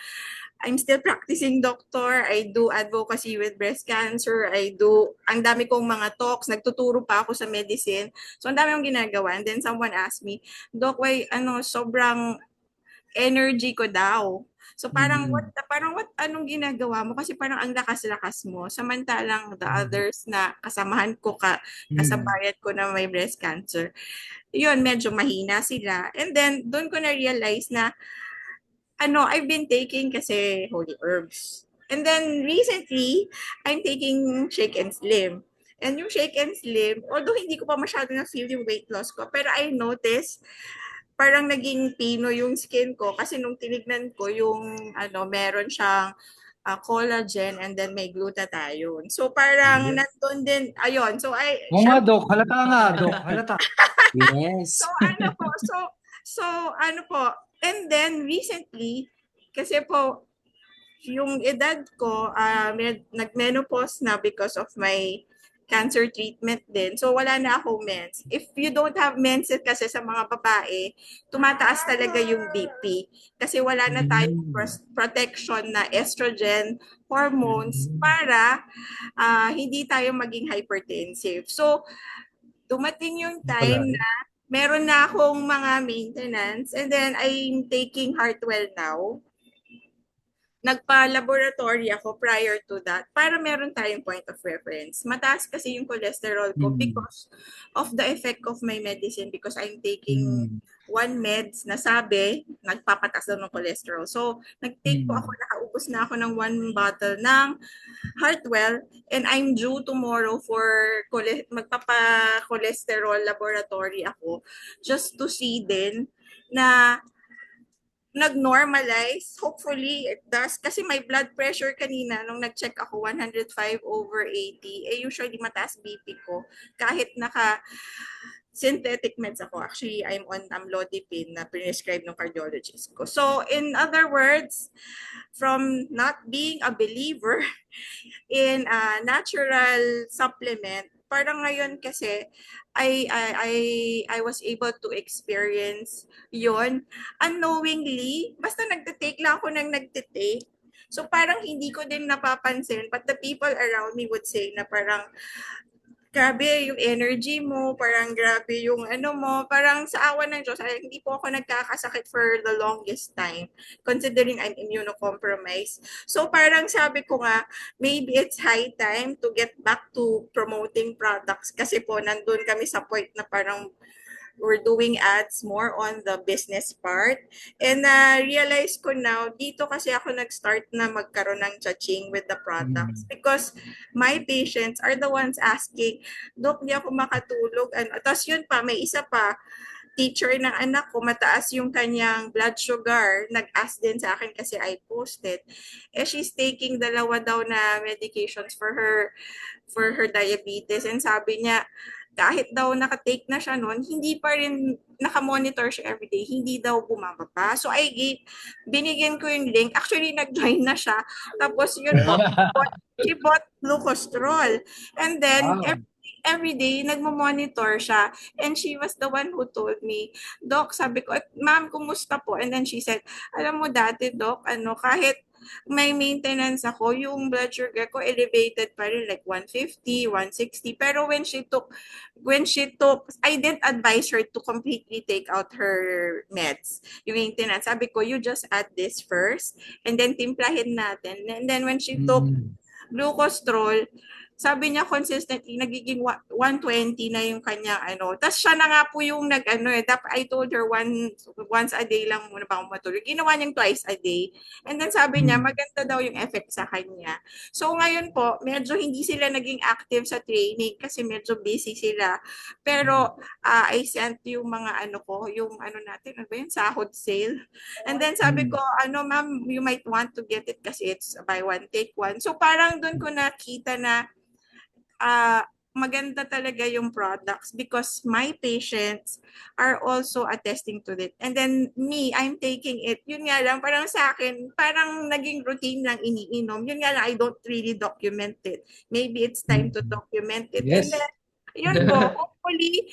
I'm still practicing doctor. I do advocacy with breast cancer. Ang dami kong mga talks. Nagtuturo pa ako sa medicine. So, ang dami kong ginagawa. And then someone asked me, Doc, why, sobrang energy ko daw. So, parang, anong ginagawa mo? Kasi parang ang lakas-lakas mo. Samantalang the others na kasamahan ko, kasabayan ko na may breast cancer, yun, medyo mahina sila. And then, doon ko na-realize na, I've been taking kasi holy herbs. And then recently, I'm taking Shake and Slim. And yung Shake and Slim, although hindi ko pa masyado na-feel yung weight loss ko, pero I noticed parang naging pino yung skin ko kasi nung tinignan ko yung meron siyang collagen and then may glutathione. So parang nandun din, ayun. So Oo nga, Doc. Halata nga, Doc. Halata. Yes. So and then recently, kasi po, yung edad ko, nag-menopause na because of my cancer treatment din. So wala na akong mens. If you don't have mens kasi sa mga babae, tumataas talaga yung BP. Kasi wala na tayong protection na estrogen hormones para hindi tayo maging hypertensive. So dumating yung time na meron na akong mga maintenance and then I'm taking Heartwell now. Nagpa-laboratory ako prior to that para meron tayong point of reference. Mataas kasi yung cholesterol ko because of the effect of my medicine because I'm taking one meds na sabi, nagpapataas daw ng cholesterol. So, nag-take po ako, nakaubos na ako ng 1 bottle ng Heartwell and I'm due tomorrow for magpapa-cholesterol laboratory ako just to see din na nag-normalize. Hopefully, it does. Kasi my blood pressure kanina, nung nag-check ako, 105/80. Usually, mataas BP ko. Kahit synthetic meds ako. Actually, I'm on amlodipine na prescribed ng cardiologist ko. So, in other words, from not being a believer in a natural supplement, parang ngayon kasi, I was able to experience yon unknowingly. Basta nagtitake lang ako ng nagtitake. So parang hindi ko din napapansin. But the people around me would say na parang, grabe yung energy mo, parang grabe yung mo, parang sa awa ng Diyos, hindi po ako nagkakasakit for the longest time, considering I'm immunocompromised. So parang sabi ko nga, maybe it's high time to get back to promoting products kasi po nandun kami sa point na parang we're doing ads more on the business part. And realize ko now, dito kasi ako nag-start na magkaroon ng cha-ching with the products because my patients are the ones asking, Dok, di ako makatulog. Tapos yun pa, may isa pa, teacher ng anak ko, mataas yung kanyang blood sugar. Nag-ask din sa akin kasi I posted. She's taking dalawa daw na medications for her diabetes. And sabi niya, kahit daw nakatake na siya noon, hindi pa rin nakamonitor siya everyday. Hindi daw bumababa. So binigyan ko yung link. Actually, nag-join na siya. Tapos yun po, she bought glucostrol. And then, every day, nagmo-monitor siya. And she was the one who told me, Doc, sabi ko, ma'am, kumusta po? And then she said, alam mo dati, Doc, kahit may maintenance ako, yung blood sugar ko elevated pa rin, like 150, 160. Pero when she took, I didn't advise her to completely take out her meds, yung maintenance. Sabi ko, you just add this first, and then timplahin natin. And then when she took glucostrol, sabi niya consistently nagiging 120 na yung kanyang Tapos siya na nga po yung dapat I told her once a day lang muna bago matulog. Ginawa niyang twice a day. And then sabi niya maganda daw yung effect sa kanya. So ngayon po, medyo hindi sila naging active sa training kasi medyo busy sila. Pero I sent yung mga yung natin, yung sahod sale. And then sabi ko, ma'am, you might want to get it kasi it's buy one, take one. So parang doon ko nakita na maganda talaga yung products because my patients are also attesting to it. And then me, I'm taking it. Yun nga lang, parang sa akin, parang naging routine lang iniinom. Yun nga lang, I don't really document it. Maybe it's time to document it. Yes. And then, yun po, hopefully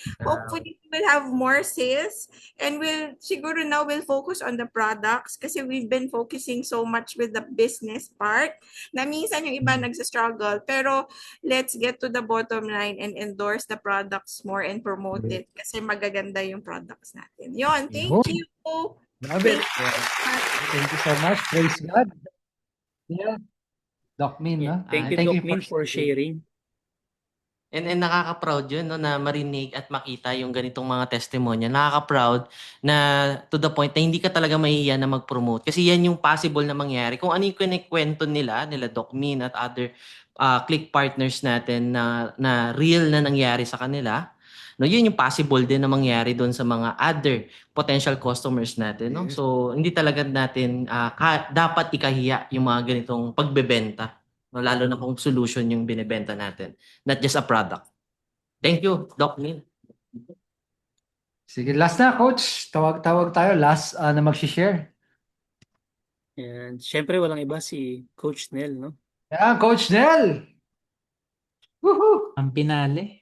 we'll have more sales and siguro now we'll focus on the products kasi we've been focusing so much with the business part na minsan yung iba nagsa-struggle pero let's get to the bottom line and endorse the products more and promote it kasi magaganda yung products natin. Yun, thank you. Love it. Thank you so much. Praise God. Yeah. Doc Min, no? Thank you, Doc Min, for sharing. And nakaka-proud yun, no, na marinig at makita yung ganitong mga testimonya. Nakaka-proud na to the point na hindi ka talaga mahihiya na mag-promote. Kasi yan yung possible na mangyari. Kung ano yung kinikwento nila Doc Min at other click partners natin na real na nangyari sa kanila, no, yun yung possible din na mangyari doon sa mga other potential customers natin. No? So, hindi talaga natin dapat ikahiya yung mga ganitong pagbebenta. No, lalo na kung solution yung binibenta natin, not just a product. Thank you, Doc Min. Sige, last na, Coach. Tawag tayo. Last na mag-share. And syempre, walang iba si Coach Nel, no? Yeah, Coach Nel! Woohoo! Ang pinali.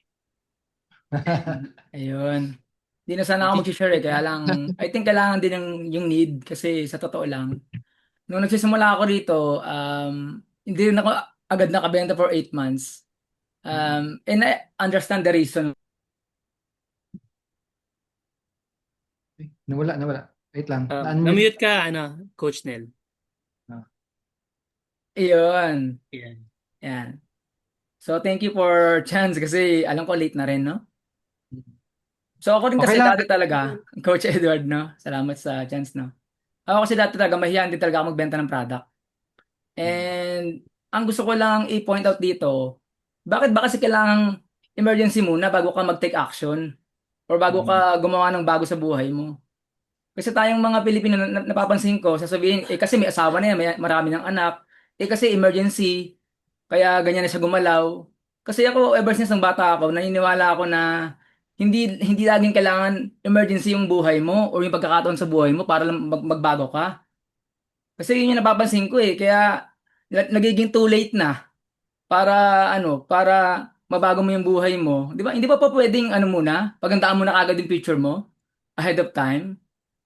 Ayun. Hindi na sana ako mag-share kaya lang, I think kailangan din yung need kasi sa totoo lang. Nung nagsisimula ako rito, hindi rin ako agad nakabenta for 8 months. And I understand the reason. Nawala. Wait lang. Na-mute ka, Coach Nel. Ayun. Yan. So, thank you for chance kasi alam ko late na rin, no? So, ako rin kasi dati talaga, Coach Edward, no? Salamat sa chance, no? Ako kasi dati talaga, mahihayin din talaga ako magbenta ng product. And ang gusto ko lang i-point out dito, bakit ba kasi kailangan emergency muna bago ka mag-take action or bago ka gumawa ng bago sa buhay mo? Kasi tayong mga Pilipino, napapansin ko, sasabihin, kasi may asawa na yan, marami ng anak, kasi emergency, kaya ganyan na siya gumalaw. Kasi ako, ever since ng bata ako, naniniwala ako na hindi laging kailangan emergency yung buhay mo or yung pagkakataon sa buhay mo para lang magbago ka. Kasi yun yung napapansin ko kaya nagiging too late na para mabago mo yung buhay mo. Di ba? Hindi pa pwedeng muna, pagandaan mo na kagad yung future mo ahead of time.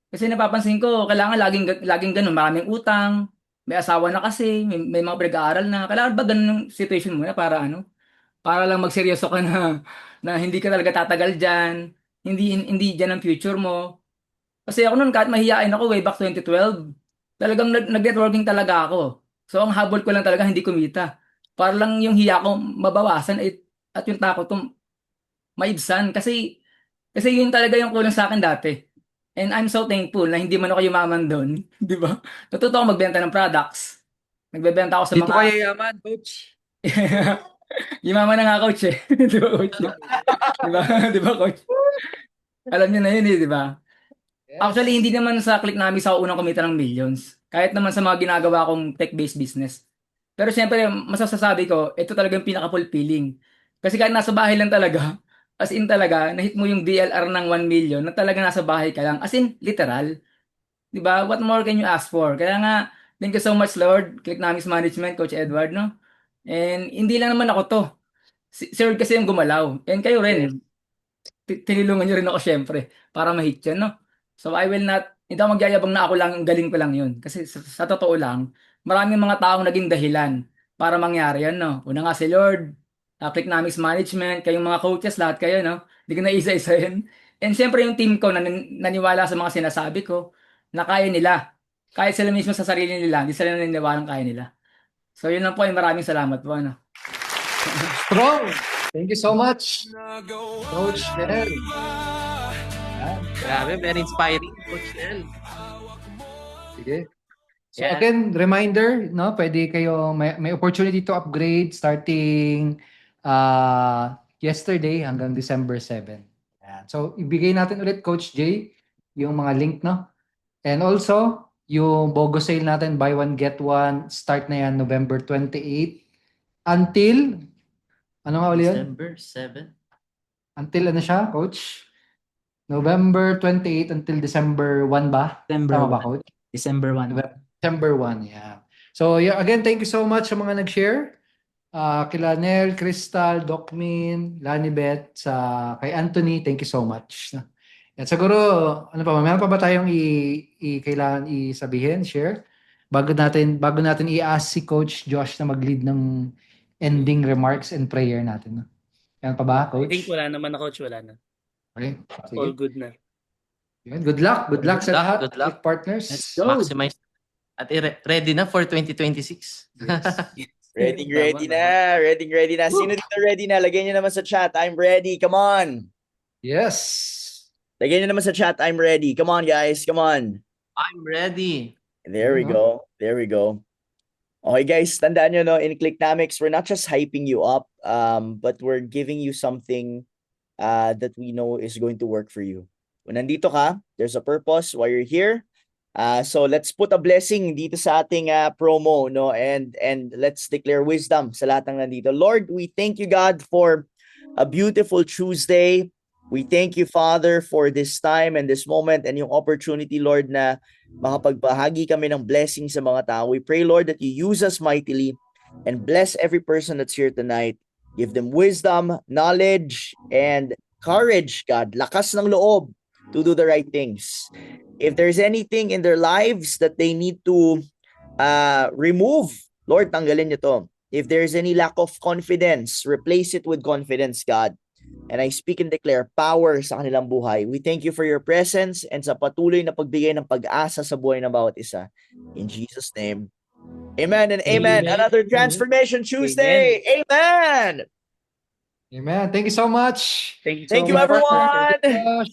Kasi napapansin ko, kailangan laging ganun, maraming utang, may asawa na kasi, may mga pinag-aaral na. Kailangan ba ganun yung situation mo na para lang magseryoso ka na hindi ka talaga tatagal diyan, hindi diyan ang future mo. Kasi ako noon kahit mahiyain ako way back 2012, talagang nag-networking talaga ako. So ang habol ko lang talaga hindi kumita. Para lang yung hiya ko mabawasan at yung takot ko maibsan kasi Kasi yun talaga yung kulang sa akin dati. And I'm so thankful na hindi man ako yumaman doon. Di ba? Natuto ako magbenta ng products. Nagbebenta ako sa Dito mga... kaya yaman, coach. Yumaman na nga, coach eh. Di ba, coach? Di ba? Di ba, coach? Alam niyo na yun eh, di ba? Actually, hindi naman sa Clicknomics ako unang kumita ng millions. Kahit naman sa mga ginagawa kong tech-based business. Pero siyempre, masasabi ko, ito talaga yung pinaka-fulfilling. Kasi kahit nasa bahay lang talaga, as in talaga, na-hit mo yung DLR ng 1 million, na talaga nasa bahay ka lang. As in, literal. Di ba? What more can you ask for? Kaya nga, thank you so much, Lord. Clicknomics Management, Coach Edward, no? And hindi lang naman ako to. Si Lord kasi yung gumalaw. And kayo rin. Tinulungan niyo rin ako syempre para ma-hit yan, no? So I will not, hindi ako magyayabang na ako lang, ang galing ko lang yun. Kasi sa totoo lang, maraming mga taong naging dahilan para mangyari yan, no? Una nga si Lord, Clicknomics Management, kayong mga coaches, lahat kayo, no? Hindi ko na isa-isahin. And syempre yung team ko, naniwala sa mga sinasabi ko, na kaya nila. Kahit sila mismo sa sarili nila, hindi sila naniniwalang kaya nila. So yun lang po, ay maraming salamat po, ano? Strong. Thank you so much, Coach Nel. Grabe, very inspiring, Coach Nel. Sige. So Yeah. again, reminder, no, pwede kayo may opportunity to upgrade starting yesterday hanggang December 7. Yan. So ibigay natin ulit, Coach Jay, yung mga link, no? And also, yung BOGO sale natin, buy one get one, start na yan November 28 until ano nga ulit yun? December 7. Until ano siya, Coach? November 28 until December 1 ba? December Tama ba, 1. Coach? December 1. December 1, yeah. So, yeah, again, thank you so much sa mga nag-share. Kila Nel, Crystal, Docmin, Lanibet, kay Anthony, thank you so much. At siguro, ano pa, meron pa ba tayong kailangan isabihin, share? Bago natin i-ask si Coach Josh na mag-lead ng ending remarks and prayer natin. No? Meron pa ba, I Coach? think wala naman na, Coach. Wala na. Okay. All Sige. good na. Yun. Good luck. Good luck sa Good luck, lahat. good luck. Click partners. Let's go. Maximize. At ready na for 2026. Ready na. Ready na. Sino dito ready na? Lagyan nyo naman sa chat. I'm ready. Come on. Yes. Lagyan nyo naman sa chat. I'm ready. Come on, guys. Come on. I'm ready. There we go. There we go. Okay, guys. Tandaan nyo, no, in Clicknomics, we're not just hyping you up, but we're giving you something that we know is going to work for you. When nandito ka, there's a purpose why you're here. So let's put a blessing dito sa ating promo, no, and let's declare wisdom sa lahat ng nandito. Lord, we thank you, God, for a beautiful Tuesday. We thank you, Father, for this time and this moment and yung opportunity, Lord, na makapagbahagi kami ng blessing sa mga tao. We pray, Lord, that you use us mightily and bless every person that's here tonight. Give them wisdom, knowledge, and courage, God. Lakas ng loob to do the right things. If there's anything in their lives that they need to remove, Lord, tanggalin niyo to. If there's any lack of confidence, replace it with confidence, God. And I speak and declare power sa kanilang buhay. We thank you for your presence and sa patuloy na pagbigay ng pag-asa sa buhay ng bawat isa. In Jesus' name. Amen and amen. Another Transformation Tuesday. Amen. Amen. Thank you so much. Thank you Thank so you, much. everyone.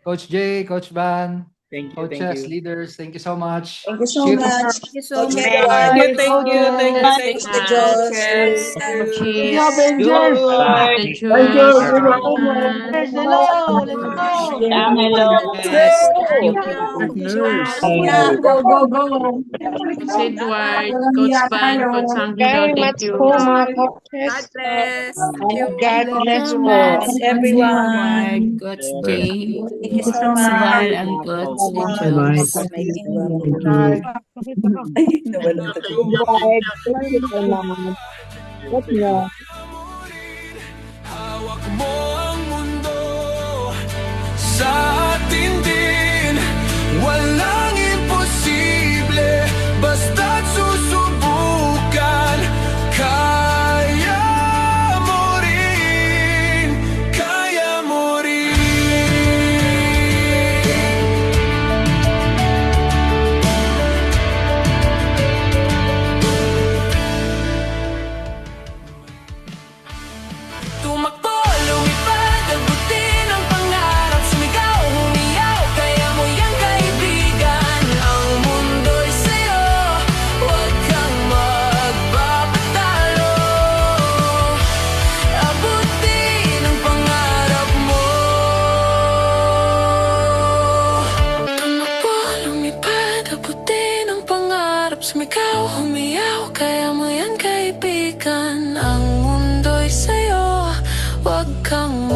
Coach Jay, Coach Van, Thank you. coaches, leaders, thank you so much. Thank you so See you much. Thank you so Coach much. Edward. Thank you. Thank you, Josh. Thank you, Avengers. Thank you. Thank you. Hello. Let's go. Yeah, go, go, go. Coach Edward, Coach Van, Coach Angelo, thank you. God bless. Thank you. God bless so much, everyone. Coach Jay, Thank you so much. Val, and Coach Josh. Ay, nawala na to. Hawak mo ang mundo sa atin din. Walang imposible basta't susubukan. Kaya mo rin. Kaya mo rin. Tumakbo, lumipad, abutin ang pangarap. Sumigaw, humiyaw, kaya mo yan kaibigan. Ang mundo'y sa'yo, huwag kang